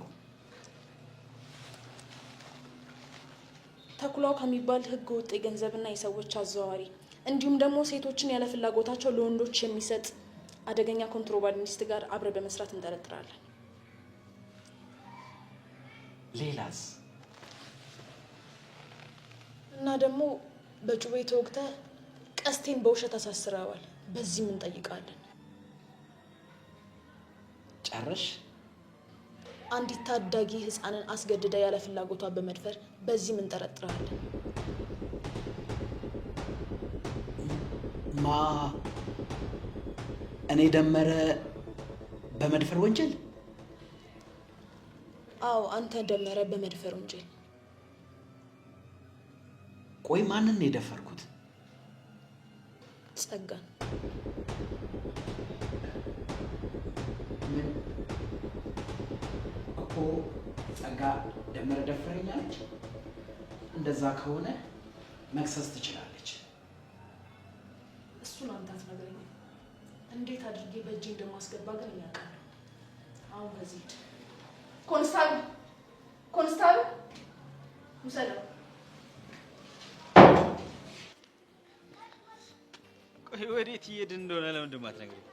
ተኩላው ከሚባል ህገ ወጥ የገንዘብና የሰዎች አዘዋዋሪ እንዲሁም ደግሞ ሴቶችን ያለ ፍላጎታቸው ለወንዶች የሚሰጥ አደገኛ ኮንትሮባንዲስት ጋር አብረ በመስራት እንጠረጥራለን። ሌላስ? እና ደግሞ በጩቤ ተወግተህ ቀስቴን በውሸት አሳስረዋል። በዚህም እንጠይቃለን። ጨረሽ? አንዲት ታዳጊ ህፃንን አስገድዳ ያለ ፍላጎቷ በመድፈር በዚህም እንጠረጥራለን። ማ? እኔ ደመረ በመድፈር ወንጀል? አዎ፣ አንተ ደመረ በመድፈር ወንጀል። ቆይ ማንን ነው የደፈርኩት? ጸጋን። ምን እኮ ጸጋ ደመረ ደፈረኛለች? እንደዛ ከሆነ መክሰስ ትችላለች። እሱን አንተ አትነግረኝም። እንዴት አድርጌ በእጄ እንደማስገባ ግን ያውቃለሁ። አሁን ከዚህ ሂድ። ኮንስታብል፣ ኮንስታብል ውሰደው። ቆይ ወዴት እየሄድን እንደሆነ ለምንድን ማትነግረኝ?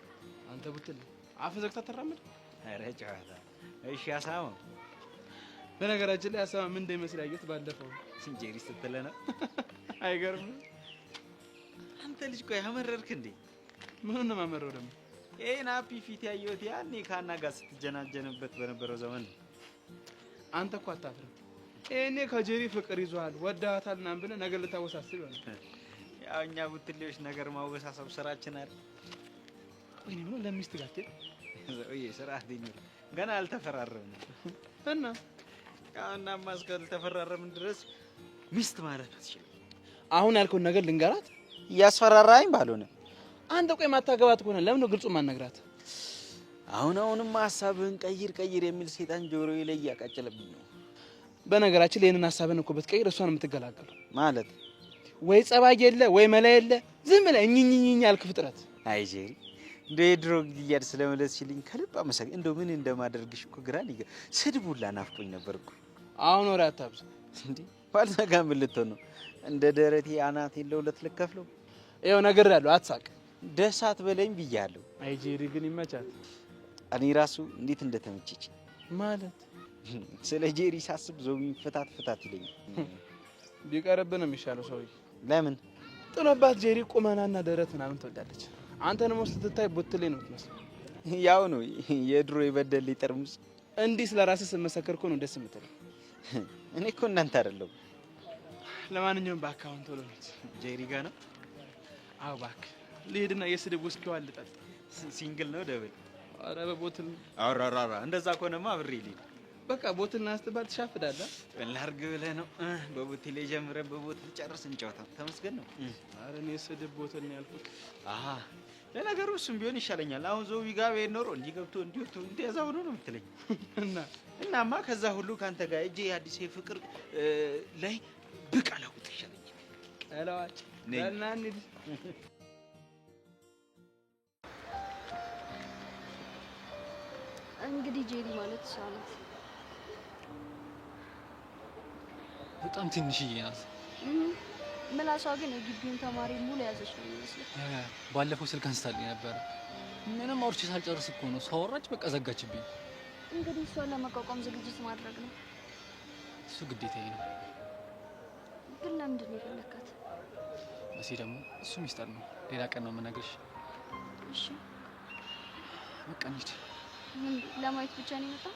አንተ ብትል አፍ ዘግታ ተራመድ። ኧረ ጨዋታ። እሺ አሳማ። በነገራችን ላይ አሳማ ምን እንደሚመስል ያየሁት ባለፈው ሲንጀሪ ስትለ ነው። አይገርምም? አንተ ልጅ ቆይ አመረርክ እንዴ? ምን ነው ማመረው ደግሞ? ይሄን አፒ ፊት ያየሁት ያኔ ከአና ጋር ስትጀናጀንበት በነበረው ዘመን ነው። አንተ እኮ አታፍርም። እኔ ከጀሪ ፍቅር ይዟል ወዳታል ምናምን ብለህ ነገር ልታወሳስብ ይሆናል። ያው እኛ ቡትሌዎች ነገር ማወሳሰብ ስራችን አይደል? ቆይ ነው ለሚስት ጋር ዘውዬ ስርዓት ይኑር። ገና አልተፈራረምንም እና ያውና ማስከል ተፈራረምን ድረስ ሚስት ማለት አትችልም። አሁን ያልከውን ነገር ልንገራት። እያስፈራራኝ ባልሆነ አንተ ቆይ ማታገባት ከሆነ ለምን ነው ግልጹ ማነግራት? አሁንም ሐሳብህን ቀይር የሚል ሰይጣን ጆሮዬ ላይ እያቃጨለብኝ ነው። በነገራችን ላይ ይሄንን ሐሳብን እኮ ብትቀይር እሷን የምትገላገለው ማለት ወይ ጸባይ የለ ወይ መላ የለ ዝም ብለህ እኝኝኝ ያልክ ፍጥረት። አይ ጄሪ እንደው የድሮ ጊዜያድ ስለመለስሽልኝ ከልብ አመሰግን። እንደው ምን እንደማደርግሽ እኮ ግራ ሊገ ስድቡላ ናፍቆኝ ነበር እኮ። አሁን ወሬ አታብዛ እንዴ ባልዘጋ ምን ልትሆን ነው? እንደ ደረቴ አናቴን ለሁለት ልከፍለው? ይኸው ነገር ያለው አትሳቅ። ደሳት በለኝ ብያለሁ። አይ ጄሪ ግን ይመቻት። እኔ ራሱ እንዴት እንደተመቸች ማለት ስለ ጄሪ ሳስብ ዞቢ ፍታት ይለኛል። ቢቀርብን የሚሻለው ሰውዬ። ለምን? ጥሎባት ጄሪ ቁመናና ደረት ምናምን ትወዳለች። አንተንም ስትታይ ቡትሌ ነው የምትመስለው። ያው ነው የድሮ የበደል ጠርሙስ። እንዲህ ስለራስህ ስትመሰክር እኮ ነው ደስ የምትለው። እኔ እኮ እናንተ አይደለሁ። ለማንኛውም በአካውንት ቶሎ ነው ጄሪ ጋር ነው። አዎ እባክህ ልሂድና የስድብ ውስኪዋን ልጠጣ። ሲንግል ነው ደብል? ኧረ በቦትል። አራራራ እንደዛ ከሆነማ አብሬ ልሂድ። በቃ ቦትልና ስትባል ትሻፍዳለህ። ላድርግ ብለህ ነው? በቦትል ጀምረን በቦትል ጨርስ እንጫወታ። ተመስገን ነው። ኧረ እኔ ስድብ ቦትል ነው ያልኩት። አሃ ለነገሩ እሱም ቢሆን ይሻለኛል። አሁን ዞቢ ጋር ብሄድ ኖሮ እንዲህ ገብቶ እንዲወጡ እንዲያዛው ነው የምትለኝ። እናማ ከዛ ሁሉ ካንተ ጋር እጄ አዲስ ፍቅር ላይ ብቀለው ይሻለኛል። ቀለዋጭ ለናኒ እንግዲህ ጄሪ ማለት እሷ ናት። በጣም ትንሽዬ ናት። ምላሷ ግን የግቢውን ተማሪ ሙሉ ያዘች ነው የሚመስለው። ባለፈው ስልክ አንስታልኝ ነበረ። ምንም አውርቼ ሳልጨርስ እኮ ነው ሳወራች በቃ ዘጋችብኝ። እንግዲህ እሷን ለመቋቋም ዝግጅት ማድረግ ነው። እሱ ግዴታዬ ነው። ግን ለምንድን ነው የፈለካት? መሲ ደግሞ እሱ ሚስጥር ነው። ሌላ ቀን ነው የምነግርሽ። እሺ በቃ እንሂድ። ምን ለማየት ብቻ ነው የመጣው?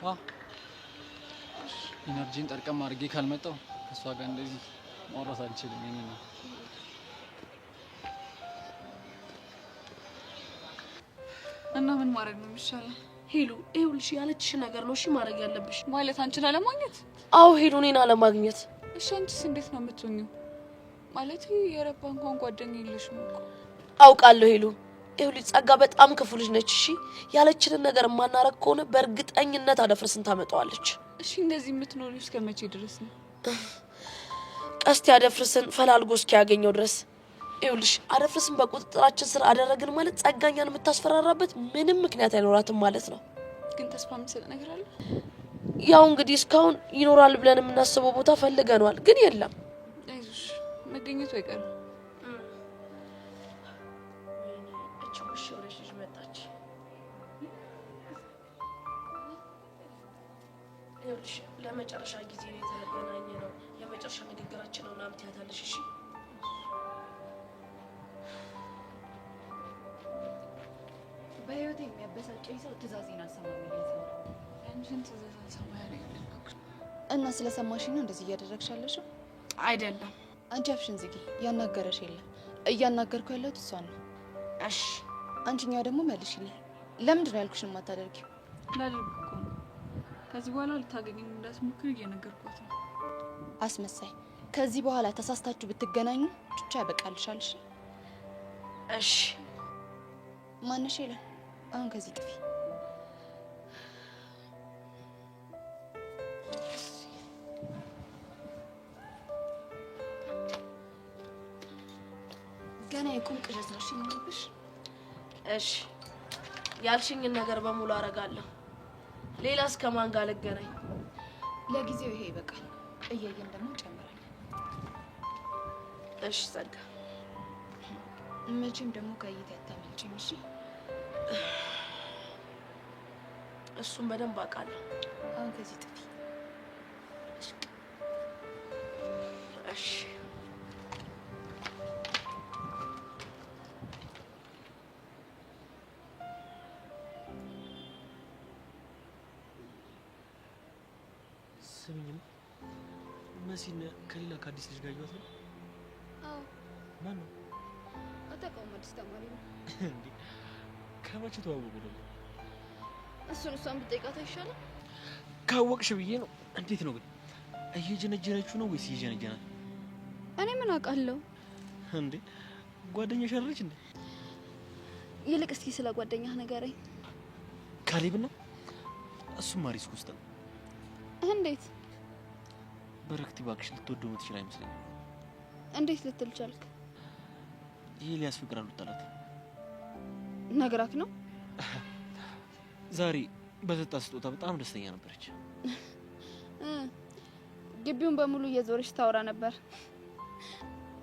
አዎ ኢነርጂን ጠርቀም አድርጌ ካልመጣው ከእሷ ጋር እንደዚህ ማውራት አልችልም። የኔ ነው። እና ምን ማድረግ ነው የሚሻለው? ሄሉ ይኸውልሽ ያለችሽ ነገር ነው እሺ ማድረግ ያለብሽ። ማለት አንቺን አለማግኘት? አዎ ሄሉ እኔን አለማግኘት። እሺ አንቺስ እንዴት ነው የምትሆኚው? ማለት የረባ እንኳን ጓደኛ የለሽም እኮ። አውቃለሁ ሄሉ። ይኸውልሽ ጸጋ በጣም ክፉ ልጅ ነች። እሺ ያለችንን ነገር የማናረግ ከሆነ በእርግጠኝነት አደፍርስን ታመጣዋለች። እሺ እንደዚህ የምትኖሪው እስከ መቼ ድረስ ነው? ቀስት ያደፍርስን ፈላልጎ እስኪያገኘው ድረስ። ይኸውልሽ አደፍርስን በቁጥጥራችን ስር አደረግን ማለት ጸጋኛን የምታስፈራራበት ምንም ምክንያት አይኖራትም ማለት ነው። ግን ተስፋ የምትሰጥ ነገር አለ? ያው እንግዲህ እስካሁን ይኖራል ብለን የምናስበው ቦታ ፈልገናል፣ ግን የለም። አይዞሽ መገኘቱ አይቀርም። ይኸውልሽ ለመጨረሻ ጊዜ ነው የተገናኘ ነው። የመጨረሻ ንግግራችን ነው ምናምን ትያታለሽ። እሺ በህይወት የሚያበሳጨኝ ሰው ትእዛዜን አልሰማም ይላል። አንቺን ትእዛዝ አልሰማ ያለኝ እና ስለሰማሽኝ ነው እንደዚህ እያደረግሽ ያለሽው? አይደለም። አንቺ አፍሽን ዝጊ። ያናገረሽ የለም። እያናገርኩ ያለሁት እሷን ነው። እሺ አንቺኛው ደግሞ መልሽልኝ። ለምንድን ነው ያልኩሽን የማታደርጊው? ላደርግ እኮ ነው። ከዚህ በኋላ ልታገኘኝ እንዳትሞክር እየነገርኳት ነው። አስመሳይ። ከዚህ በኋላ ተሳስታችሁ ብትገናኙ ቹቻ ያበቃልሻል። እሺ ማነሽ ይላል። አሁን ከዚህ ጥፊ። ገና የቁም ቅዠት ነው። እሺ ምንብሽ? እሺ ያልሽኝን ነገር በሙሉ አረጋለሁ። ሌላስ ከማን ጋር ልገናኝ? ለጊዜው ይሄ ይበቃል። እየየን ደግሞ ጨምራለሁ። እሺ ጸጋ፣ መቼም ደግሞ ከእይታ ያታመልጭኝ። እሺ እሱን በደንብ አውቃለሁ። አሁን ከዚህ ጥፊ። እሺ ስሚኝም መሲን ከሌላ ከአዲስ ልጅ ጋር እያወት ነው? አዎ። ማን ነው? አታውቀውም? አዲስ ተማሪ ነው። እንዴ ከመቼ ተዋወቁ ደግሞ? እሷን ብትጠይቃት አይሻልም? ካወቅሽ ብዬ ነው። እንዴት ነው ግን እየጀነጀነችው ነው ወይስ እየጀነጀናት? እኔ ምን አውቃለሁ? እንዴ ጓደኛሽ አይደለች እንዴ? ይልቅ እስኪ ስለ ጓደኛህ ንገረኝ። ካሌብ ነው? እሱም ሪስክ ውስጥ ነው። እንዴት? በረክቲ እባክሽ ልትወደው የምትችል አይመስለኝም። እንዴት ልትል ቻልክ? ኤልያስ ፍቅር አልወጣላት ነግራክ ነው? ዛሬ በሰጣ ስጦታ በጣም ደስተኛ ነበረች። ግቢውን በሙሉ እየዞረች ታወራ ነበር።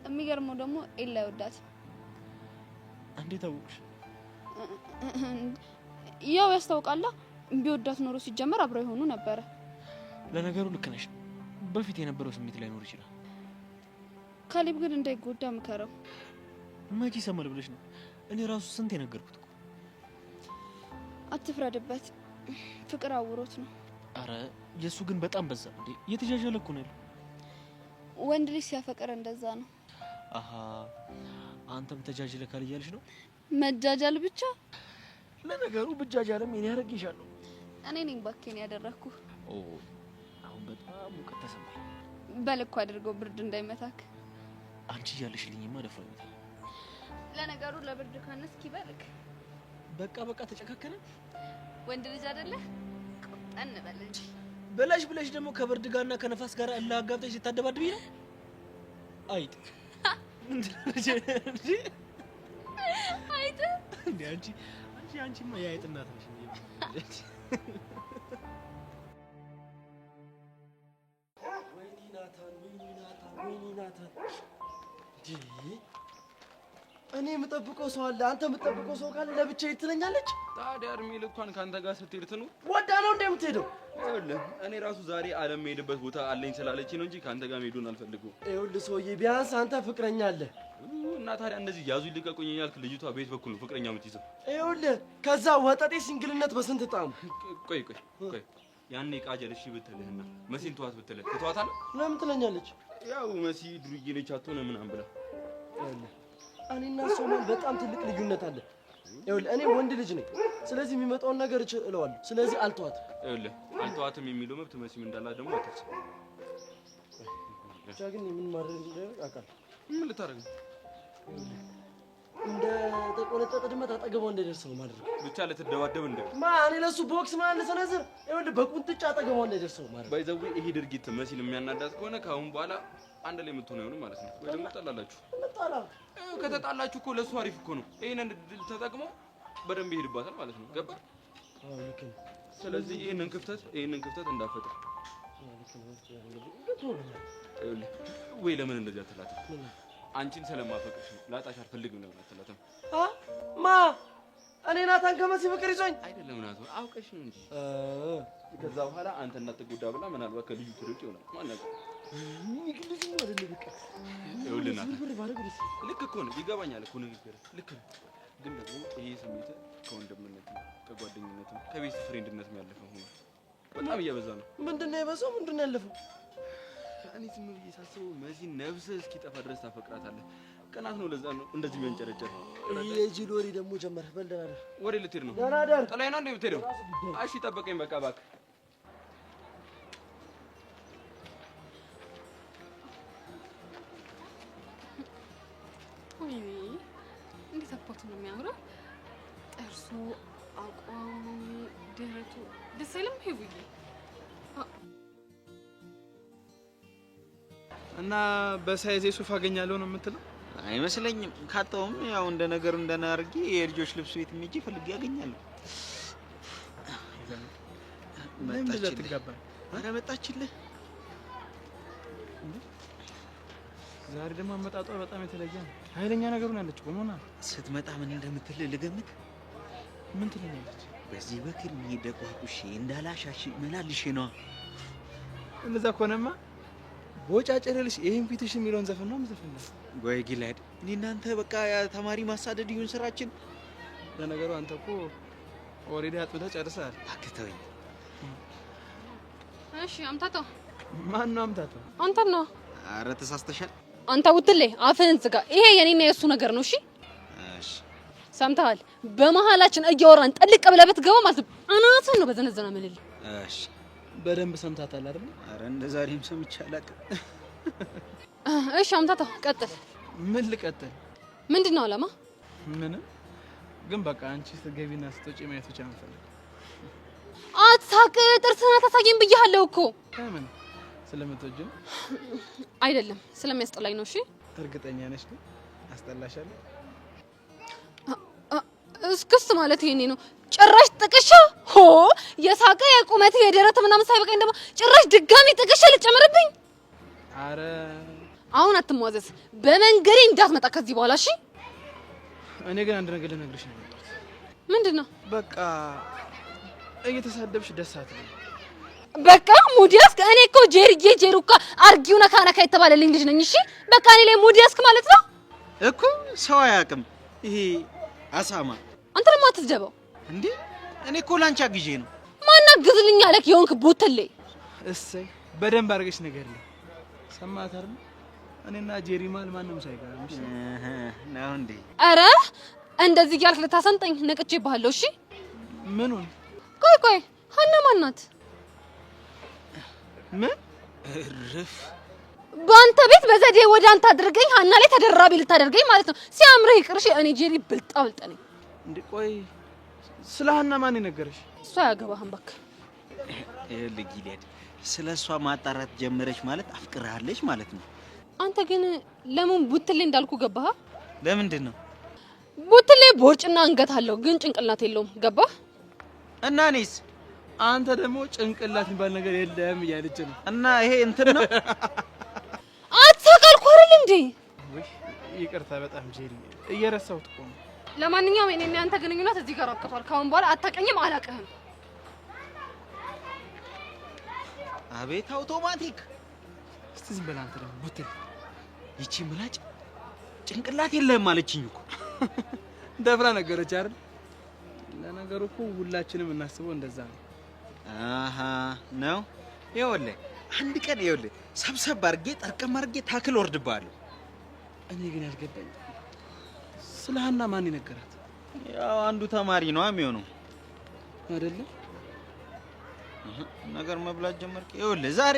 የሚገርመው ደግሞ ኤላ ይወዳት። እንዴት አወቅሽ? ያው ያስታውቃላ። ቢወዳት ኖሮ ሲጀመር አብረው ይሆኑ ነበር። ለነገሩ ልክ ነሽ። በፊት የነበረው ስሜት ላይ ኖር ይችላል። ካሌብ ግን እንዳይጎዳ ምከረው። መቼ ሰማል ብለሽ ነው? እኔ ራሱ ስንት የነገርኩት እኮ። አትፍረድበት፣ ፍቅር አውሮት ነው። አረ የሱ ግን በጣም በዛ እንዴ! እየተጃጃለ እኮ ነው ያለው። ወንድ ልጅ ሲያፈቅር እንደዛ ነው። አሃ አንተም ተጃጅለ ካል እያልሽ ነው? መጃጃል ብቻ። ለነገሩ ብጃጃልም እኔ ያረግሻለሁ። እኔ ነኝ ባኬን ያደረኩ። ኦ አሁን በጣም ሙቀት ተሰማኝ። በልኩ አድርገው ብርድ እንዳይመታክ። አንቺ እያለሽልኝማ ደፍሮ ይመታል። ለነገሩ ለብርድ ካነስኪ በልክ። በቃ ተጨካከነ። ወንድ ልጅ አይደለ? ቆጠን በል እንጂ ብለሽ ደግሞ ከብርድ ጋርና ከነፋስ ጋር አላጋብተሽ ሲታደባድቢ ነው። አይጥ አይጥ እንዴ! አንቺማ የአይጥ እናት ነሽ እንዴ? ወይኔ ናታን እኔ የምጠብቀው ሰው አለ፣ አንተ የምጠብቀው ሰው ካለ ለብቻዬ ትለኛለች። ታዲያ እድሜ ልኳን ካንተ ጋር ስትሄድ ትኑ ወዳ ነው እንደምትሄደው? ይኸውልህ እኔ ራሱ ዛሬ አለም የሄድበት ቦታ አለኝ ስላለች ነው እንጂ ካንተ ጋር መሄዱን አልፈልገውም። ይኸውልህ ሰውዬ ቢያንስ አንተ ፍቅረኛ አለ እና ታዲያ እንደዚህ ያዙ ይልቀቁኝ እያልክ ልጅቷ ቤት በኩል ነው ፍቅረኛ የምትይዘው? ይኸውልህ ከዛ ወጠጤ ሲንግልነት በስንት ጣሙ። ቆይ ያኔ ቃጀል እሺ ብትልህና መሲን ተዋት ብትልህ ትተዋታለህ? ለምን ትለኛለች? ያው መሲ ዱርዬ ነች አትሆነ ምናምን ብላ። ይኸውልህ እኔና ሶማን በጣም ትልቅ ልዩነት አለ። ይኸውልህ እኔ ወንድ ልጅ ነኝ፣ ስለዚህ የሚመጣውን ነገር እለዋለሁ። ስለዚህ አልተዋትም። ይኸውልህ አልተዋትም የሚለው መብት መሲም እንዳላት ደግሞ አትርሳ። ብቻ ግን ምን ማድረግ እንደሆነ አውቃለሁ። ምን ልታረግ ነው? እንደ ተቆነጠጠ ድመት አጠገቧ እንደደርሰው ማድረግ ብቻ ለተደባደብ እንደ እኔ ለሱ ቦክስ ማለት ለሰነዝር ይኸውልህ በቁንጥጫ አጠገቧ እንደደርሰው ማድረግ። ባይዘው ይሄ ድርጊት መሲን የሚያናዳት ከሆነ ከአሁን በኋላ አንድ ላይ የምትሆነው ነው ማለት ነው። ወይ ደግሞ ተጣላላችሁ። ከተጣላችሁ እኮ ለሱ አሪፍ እኮ ነው። ይሄንን ድል ተጠቅሞ በደንብ ይሄድባታል ማለት ነው። ገባ? አዎ ልክ ነው። ስለዚህ ይሄንን ክፍተት እንዳፈጥር ወይ ለምን እንደዚህ አትላትም? አንቺን ስለማፈቅርሽ ነው። ላጣሽ አልፈልግም ነው አትላትም? እኔ ናታን ከመሲ ፍቅር ይዞኝ አይደለም ናታን አውቀሽ ነው እንጂ ከዛ በኋላ አንተ እንዳትጎዳ ብላ ምናልባት ከልጁ ትርቅ ይሆናል። ማን ያውቃል? ልጅ ነው አይደል? በቃ ይኸውልህ ናታን ልክ እኮ ነው። ይገባኛል እኮ ንግግር ልክ ነው። ግን ደግሞ ይሄ ስሜት ከወንድምነት ከጓደኝነት ከቤስት ፍሬንድነት ያለፈው ሆኖ በጣም እየበዛ ነው። ምንድነው የበዛው? ምንድነው ያለፈው? እኔ ዝም ብዬ ሳስበው መሲ ነፍስ እስኪጠፋ ድረስ ታፈቅራታለህ። ቅናት ነው። ለዛ ነው እንደዚህ የሚያንጨረጨር። የጂል ወሬ ደግሞ ጀመረ። በል ደህና ደር። ወሬ ልትሄድ ነው? ደህና ደር። ጥላዬ ነው እንዴ የምትሄደው? እሺ ጠበቀኝ በቃ እባክህ። ወይኔ እንዴት አባቱ ነው የሚያምረው! ጥርሱ፣ አቋሙ፣ ደረቱ ደስ አይልም? ሄቡዬ እና በሳይዜ ሱፍ አገኛለሁ ነው የምትለው? አይመስለኝም። ካጣውም ያው እንደ ነገሩ እንደናርጊ የልጆች ልብስ ቤት ሄጄ ፈልጌ ያገኛለሁ። መጣችልህ። ዛሬ ደግሞ አመጣጧ በጣም የተለየ ነው። ኃይለኛ ነገሩን ያለች ቆሞና ስትመጣ ምን እንደምትል ልገምት። ምን ትለኛለች? በዚህ በክር ደቋቁሽ እንዳላሻሽ መላልሽ ነው። እንደዛ ከሆነማ ቦጫጨረልሽ ይሄን ፊትሽ የሚለውን ዘፈን ነው የምዘፍነው። ወይ ጊላድ እኔ እናንተ በቃ ተማሪ ማሳደድ ይሁን ስራችን። ለነገሩ አንተ እኮ ኦሬዲ አጥብተህ ጨርሰሃል። አክተውኝ። እሺ አምታታው። ማን ነው አምታታው? አንተ ነው። አረ ተሳስተሻል። አንተ ውትሌ አፍህን ዝጋ። ይሄ የኔና የሱ ነገር ነው። እሺ እሺ ሰምተሃል? በመሃላችን እያወራን ጠልቅ ብለህ ብትገባ ማለት አናትህን ነው በዘነዘና መልል። እሺ በደንብ ሰምታታል አይደል? አረ እንደዛሬም ሰምቼ አላውቅም። እሺ አምታታው ቀጥል። ምን ልቀጥል? ምንድነው አላማ? ምንም ግን በቃ አንቺ ስትገቢና ስትወጪ ማየት ብቻ ነው የምፈልገው። አትሳቅ፣ ጥርስህን አታሳየኝ ብዬሃለሁ እኮ። ለምን? ስለምትወጂው አይደለም ስለሚያስጠላኝ ነው። እሺ እርግጠኛ ነሽ ግን አስጠላሻለሁ? እስክስ ማለት ይሄኔ ነው። ጭራሽ ጥቅሻ ሆ የሳቀ የቁመት የደረት ምናምን ሳይበቃኝ ደግሞ ጭራሽ ድጋሚ ጥቅሻ ልጨምርብኝ። አረ አሁን አትሟዘዝ፣ በመንገዴ እንዳትመጣ ከዚህ በኋላ እሺ? እኔ ግን አንድ ነገር ልነግርሽ ነው። ምንድነው? በቃ እየተሳደብሽ ደስ አትበይ። በቃ ሙዲያስክ እኔ እኮ ጄሩካ አርጊው ነካ ነካ የተባለልኝ ልጅ ነኝ። እሺ በቃ እኔ ላይ ሙዲያስክ ማለት ነው እኮ ሰው አያውቅም። ይሄ አሳማ አንተ ለምን አትደበው እንዴ? እኔ እኮ ላንቺ አግዤ ነው። ማን አግዝልኝ አለክ? የሆንክ ቡትሌ። እሰይ በደንብ አድርገሽ ንገሪኝ። ሰማት አይደል? እኔና ጄሪ ማል ማንም ሳይቀርም እሺ ነው እንዴ? አረ እንደዚህ ያልክ ልታሰንጠኝ ነቅቼብሃለሁ። እሺ ምኑን? ቆይ ሀና ማን ናት? ምን እርፍ! በአንተ ቤት በዘዴ ወደ አንተ አድርገኝ ሀና ላይ ተደራቢ ልታደርገኝ ማለት ነው። ሲያምርህ ይቅርሽ። እኔ ጄሪ ብልጣ ነኝ እንዴ? ቆይ ስለ ሀና ማን ነገረሽ? እሷ ያገባህም ባክ። ለጊሊያድ ስለሷ ማጣራት ጀመረች ማለት አፍቅራለች ማለት ነው። አንተ ግን ለምን ቡትሌ እንዳልኩ ገባህ? ለምንድን ነው? ቡትሌ ቦርጭና አንገት አለው ግን ጭንቅላት የለውም። ገባህ? እና እኔስ? አንተ ደግሞ ጭንቅላት የሚባል ነገር የለም እያለች ነው። እና ይሄ እንትን ነው። አትሳቃልኩ አይደል እንዴ? ወይ ይቅርታ በጣም ጄሪ እየረሳሁት እኮ ነው። ለማንኛውም እኔና አንተ ግንኙነት እዚህ ጋር አብቅቷል። ካሁን በኋላ አታቀኝም፣ አላቀህም። አቤት አውቶማቲክ! እስቲ ዝም በል አንተ ደግሞ ቡትል። ይቺ ምላጭ ጭንቅላት የለህም አለችኝ እኮ። ደፍራ ነገረች አይደል? ለነገሩ እኮ ሁላችንም እናስበው እንደዛ ነው። አሃ ነው። ይኸውልህ አንድ ቀን ይኸውልህ ሰብሰብ አድርጌ ጠርቀም አድርጌ ታክል ወርድብሃለሁ። እኔ ግን ያልገባኝ ስለ ሀና ማን ነገራት? ያው አንዱ ተማሪ ነው የሚሆነው አይደለ? ነገር መብላት ጀመርክ። ይኸውልህ ዛሬ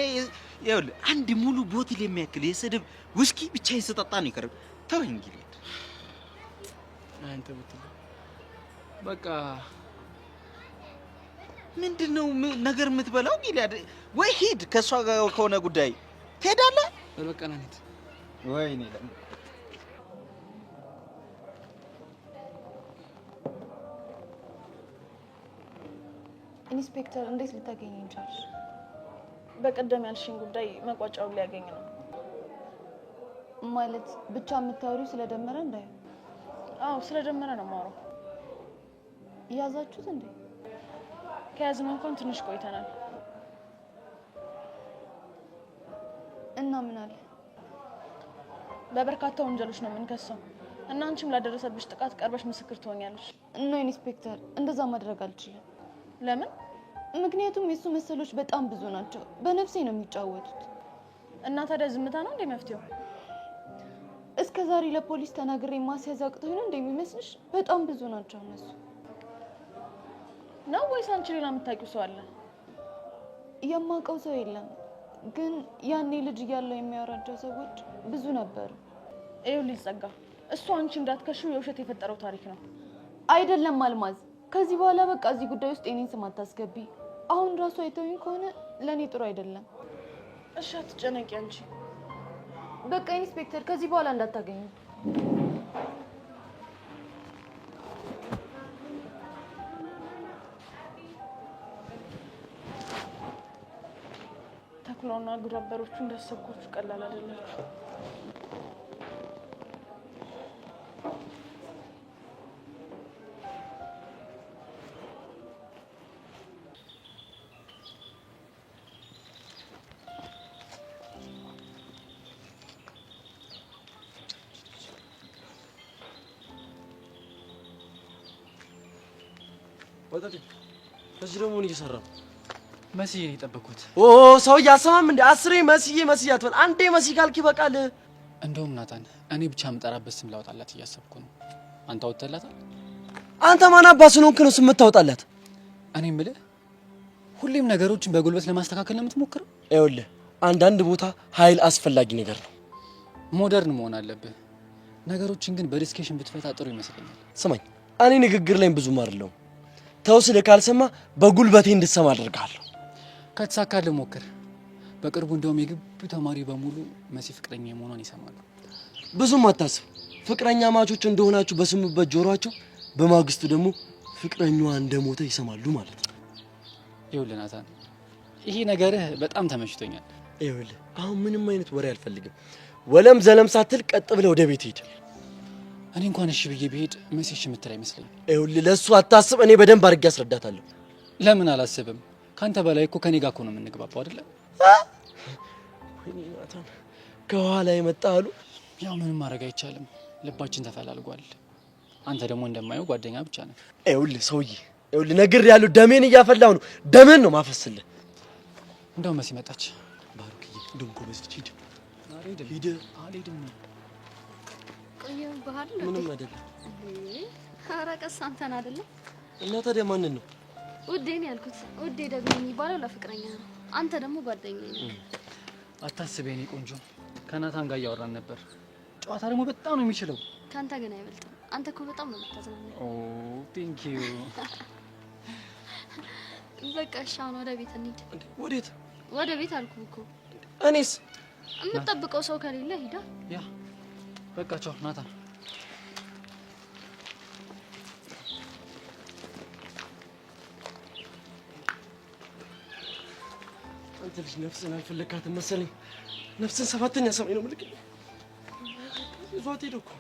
ይኸውልህ አንድ ሙሉ ቦትል የሚያክል የስድብ ውስኪ ብቻዬን ስጠጣ ነው የቀረው። ተወኝ እንግዲህ አንተ ቡትል በቃ ምንድነው ነገር የምትበላው? ጊሊያድ ወይ ሂድ፣ ከሷ ጋር ከሆነ ጉዳይ ትሄዳለህ። በቃ ናት። ወይኔ ኢንስፔክተር እንዴት ልታገኘኝ ቻልሽ? በቀደም ያልሽኝ ጉዳይ መቋጫውን ሊያገኝ ነው ማለት ብቻ የምታወሪው ስለደመረ እንዳይ? አዎ ስለደመረ ነው የማወራው። ያዛችሁት እንዴ? ከያዝነው እንኳን ትንሽ ቆይተናል። እና ምን አለ? በበርካታ ወንጀሎች ነው የምንከሰው እና አንቺም ላደረሰብሽ ጥቃት ቀርበሽ ምስክር ትሆኛለሽ። እና ኢንስፔክተር እንደዛ ማድረግ አልችልም። ለምን? ምክንያቱም የሱ መሰሎች በጣም ብዙ ናቸው። በነፍሴ ነው የሚጫወቱት። እና ታዲያ ዝምታ ነው እንዴ መፍትሄው? እስከ ዛሬ ለፖሊስ ተናግሬ ማስያዝ አቅቶኝ ነው እንደሚመስልሽ? በጣም ብዙ ናቸው እነሱ። ነው ወይስ አንቺ ሌላ የምታውቂው ሰው አለ? የማውቀው ሰው የለም፣ ግን ያኔ ልጅ እያለው የሚያወራቸው ሰዎች ብዙ ነበሩ። ይኸውልሽ ጸጋ፣ እሱ አንቺ እንዳትከሽው የውሸት የፈጠረው ታሪክ ነው። አይደለም አልማዝ፣ ከዚህ በኋላ በቃ እዚህ ጉዳይ ውስጥ የኔን ስም አታስገቢ። አሁን ራሱ አይተውኝ ከሆነ ለእኔ ጥሩ አይደለም። እሺ አትጨነቂ አንቺ። በቃ ኢንስፔክተር ከዚህ በኋላ እንዳታገኙ። ተኩላውና ግብረ አበሮቹ እንዳሰብኳችሁ ቀላል አይደላችሁ። ወጣት እዚህ ደግሞ ምን እየሰራ ነው? መስዬ ነው የጠበኩት። ኦ ሰው ያሰማም እንደ አስሬ መስዬ አትበል። አንዴ መሲ ካልክ ይበቃል። እንደውም ናታን እኔ ብቻ የምጠራበት ስም ላውጣላት እያሰብኩ ነው። አንተ አውጥተላታል? አንተ ማን አባስ ነው እንከ ነው ስም የምታወጣላት? እኔ የምልህ ሁሌም ነገሮችን በጉልበት ለማስተካከል ነው የምትሞክረው? ይኸውልህ አንዳንድ ቦታ ኃይል አስፈላጊ ነገር ነው። ሞደርን መሆን አለብህ። ነገሮችን ግን በዲስከሽን ብትፈታ ጥሩ ይመስለኛል። ስማኝ፣ እኔ ንግግር ላይ ብዙም አይደለሁም። ተው ስልህ ካልሰማ በጉልበቴ እንድትሰማ አደርጋለሁ። ከተሳካልህ ሞክር። በቅርቡ እንደውም የግቢው ተማሪ በሙሉ መሲ ፍቅረኛ መሆኗን ይሰማሉ። ብዙም አታስብ። ፍቅረኛ ማቾች እንደሆናችሁ በስሙበት ጆሮአቸው በማግስቱ ደግሞ ፍቅረኛዋ እንደሞተ ይሰማሉ ማለት ነው። ይኸውልህ ናታን፣ ይሄ ነገርህ በጣም ተመችቶኛል። ይኸውልህ አሁን ምንም አይነት ወሬ አልፈልግም። ወለም ዘለም ሳትል ቀጥ ብለህ ወደ ቤት ሂድ። እኔ እንኳን እሺ ብዬ ብሄድ መሲ እሺ የምትል አይመስለኝም። ይኸውልህ ለእሱ አታስብ። እኔ በደንብ አድርጌ አስረዳታለሁ። ለምን አላስብም? ካንተ በላይ እኮ ከኔ ጋር እኮ ነው የምንግባባው አይደለ? ወይኔ ናታን ከኋላ የመጣ አሉ። ያው ምንም ማድረግ አይቻልም። ልባችን ተፈላልጓል። አንተ ደግሞ እንደማየው ጓደኛ ብቻ ነህ። ይኸውልህ ሰውዬ፣ ይኸውልህ ነግሬሃለሁ። ደሜን እያፈላሁ ነው። ደሜን ነው ማፈስልህ። እንደው መሲ መጣች። ባሩክዬ እንደውም ጎበዝ ልጅ ሂድ። አልሄድም። ቆየሁ ባህል ምንም አይደለም። ኧረ ቀስ አንተን አይደለም። እና ታዲያ ማንን ነው? ውዴን ያልኩት። ውዴ ደግሞ የሚባለው ለፍቅረኛ ነው። አንተ ደግሞ ጓደኛዬ ነህ። አታስብ የኔ ቆንጆ፣ ከናታን ጋር እያወራን ነበር። ጨዋታ ደግሞ በጣም ነው የሚችለው። ካንተ ግን አይበልጥም። አንተ እኮ በጣም ነው የምታዝናናው። ኦ ቴንክ ዩ። በቃ እሺ፣ አሁን ወደ ቤት እንሂድ። ወዴት? ወደ ቤት አልኩህ እኮ። እኔስ የምትጠብቀው ሰው ከሌለ ሂዳ። ያ በቃ ቻው ናታን። አንተ ልጅ ነፍስን አልፈለካትም መሰለኝ። ነፍስን ሰባተኛ ሰማይ ነው ምልክ ይዟት ሄደ እኮ።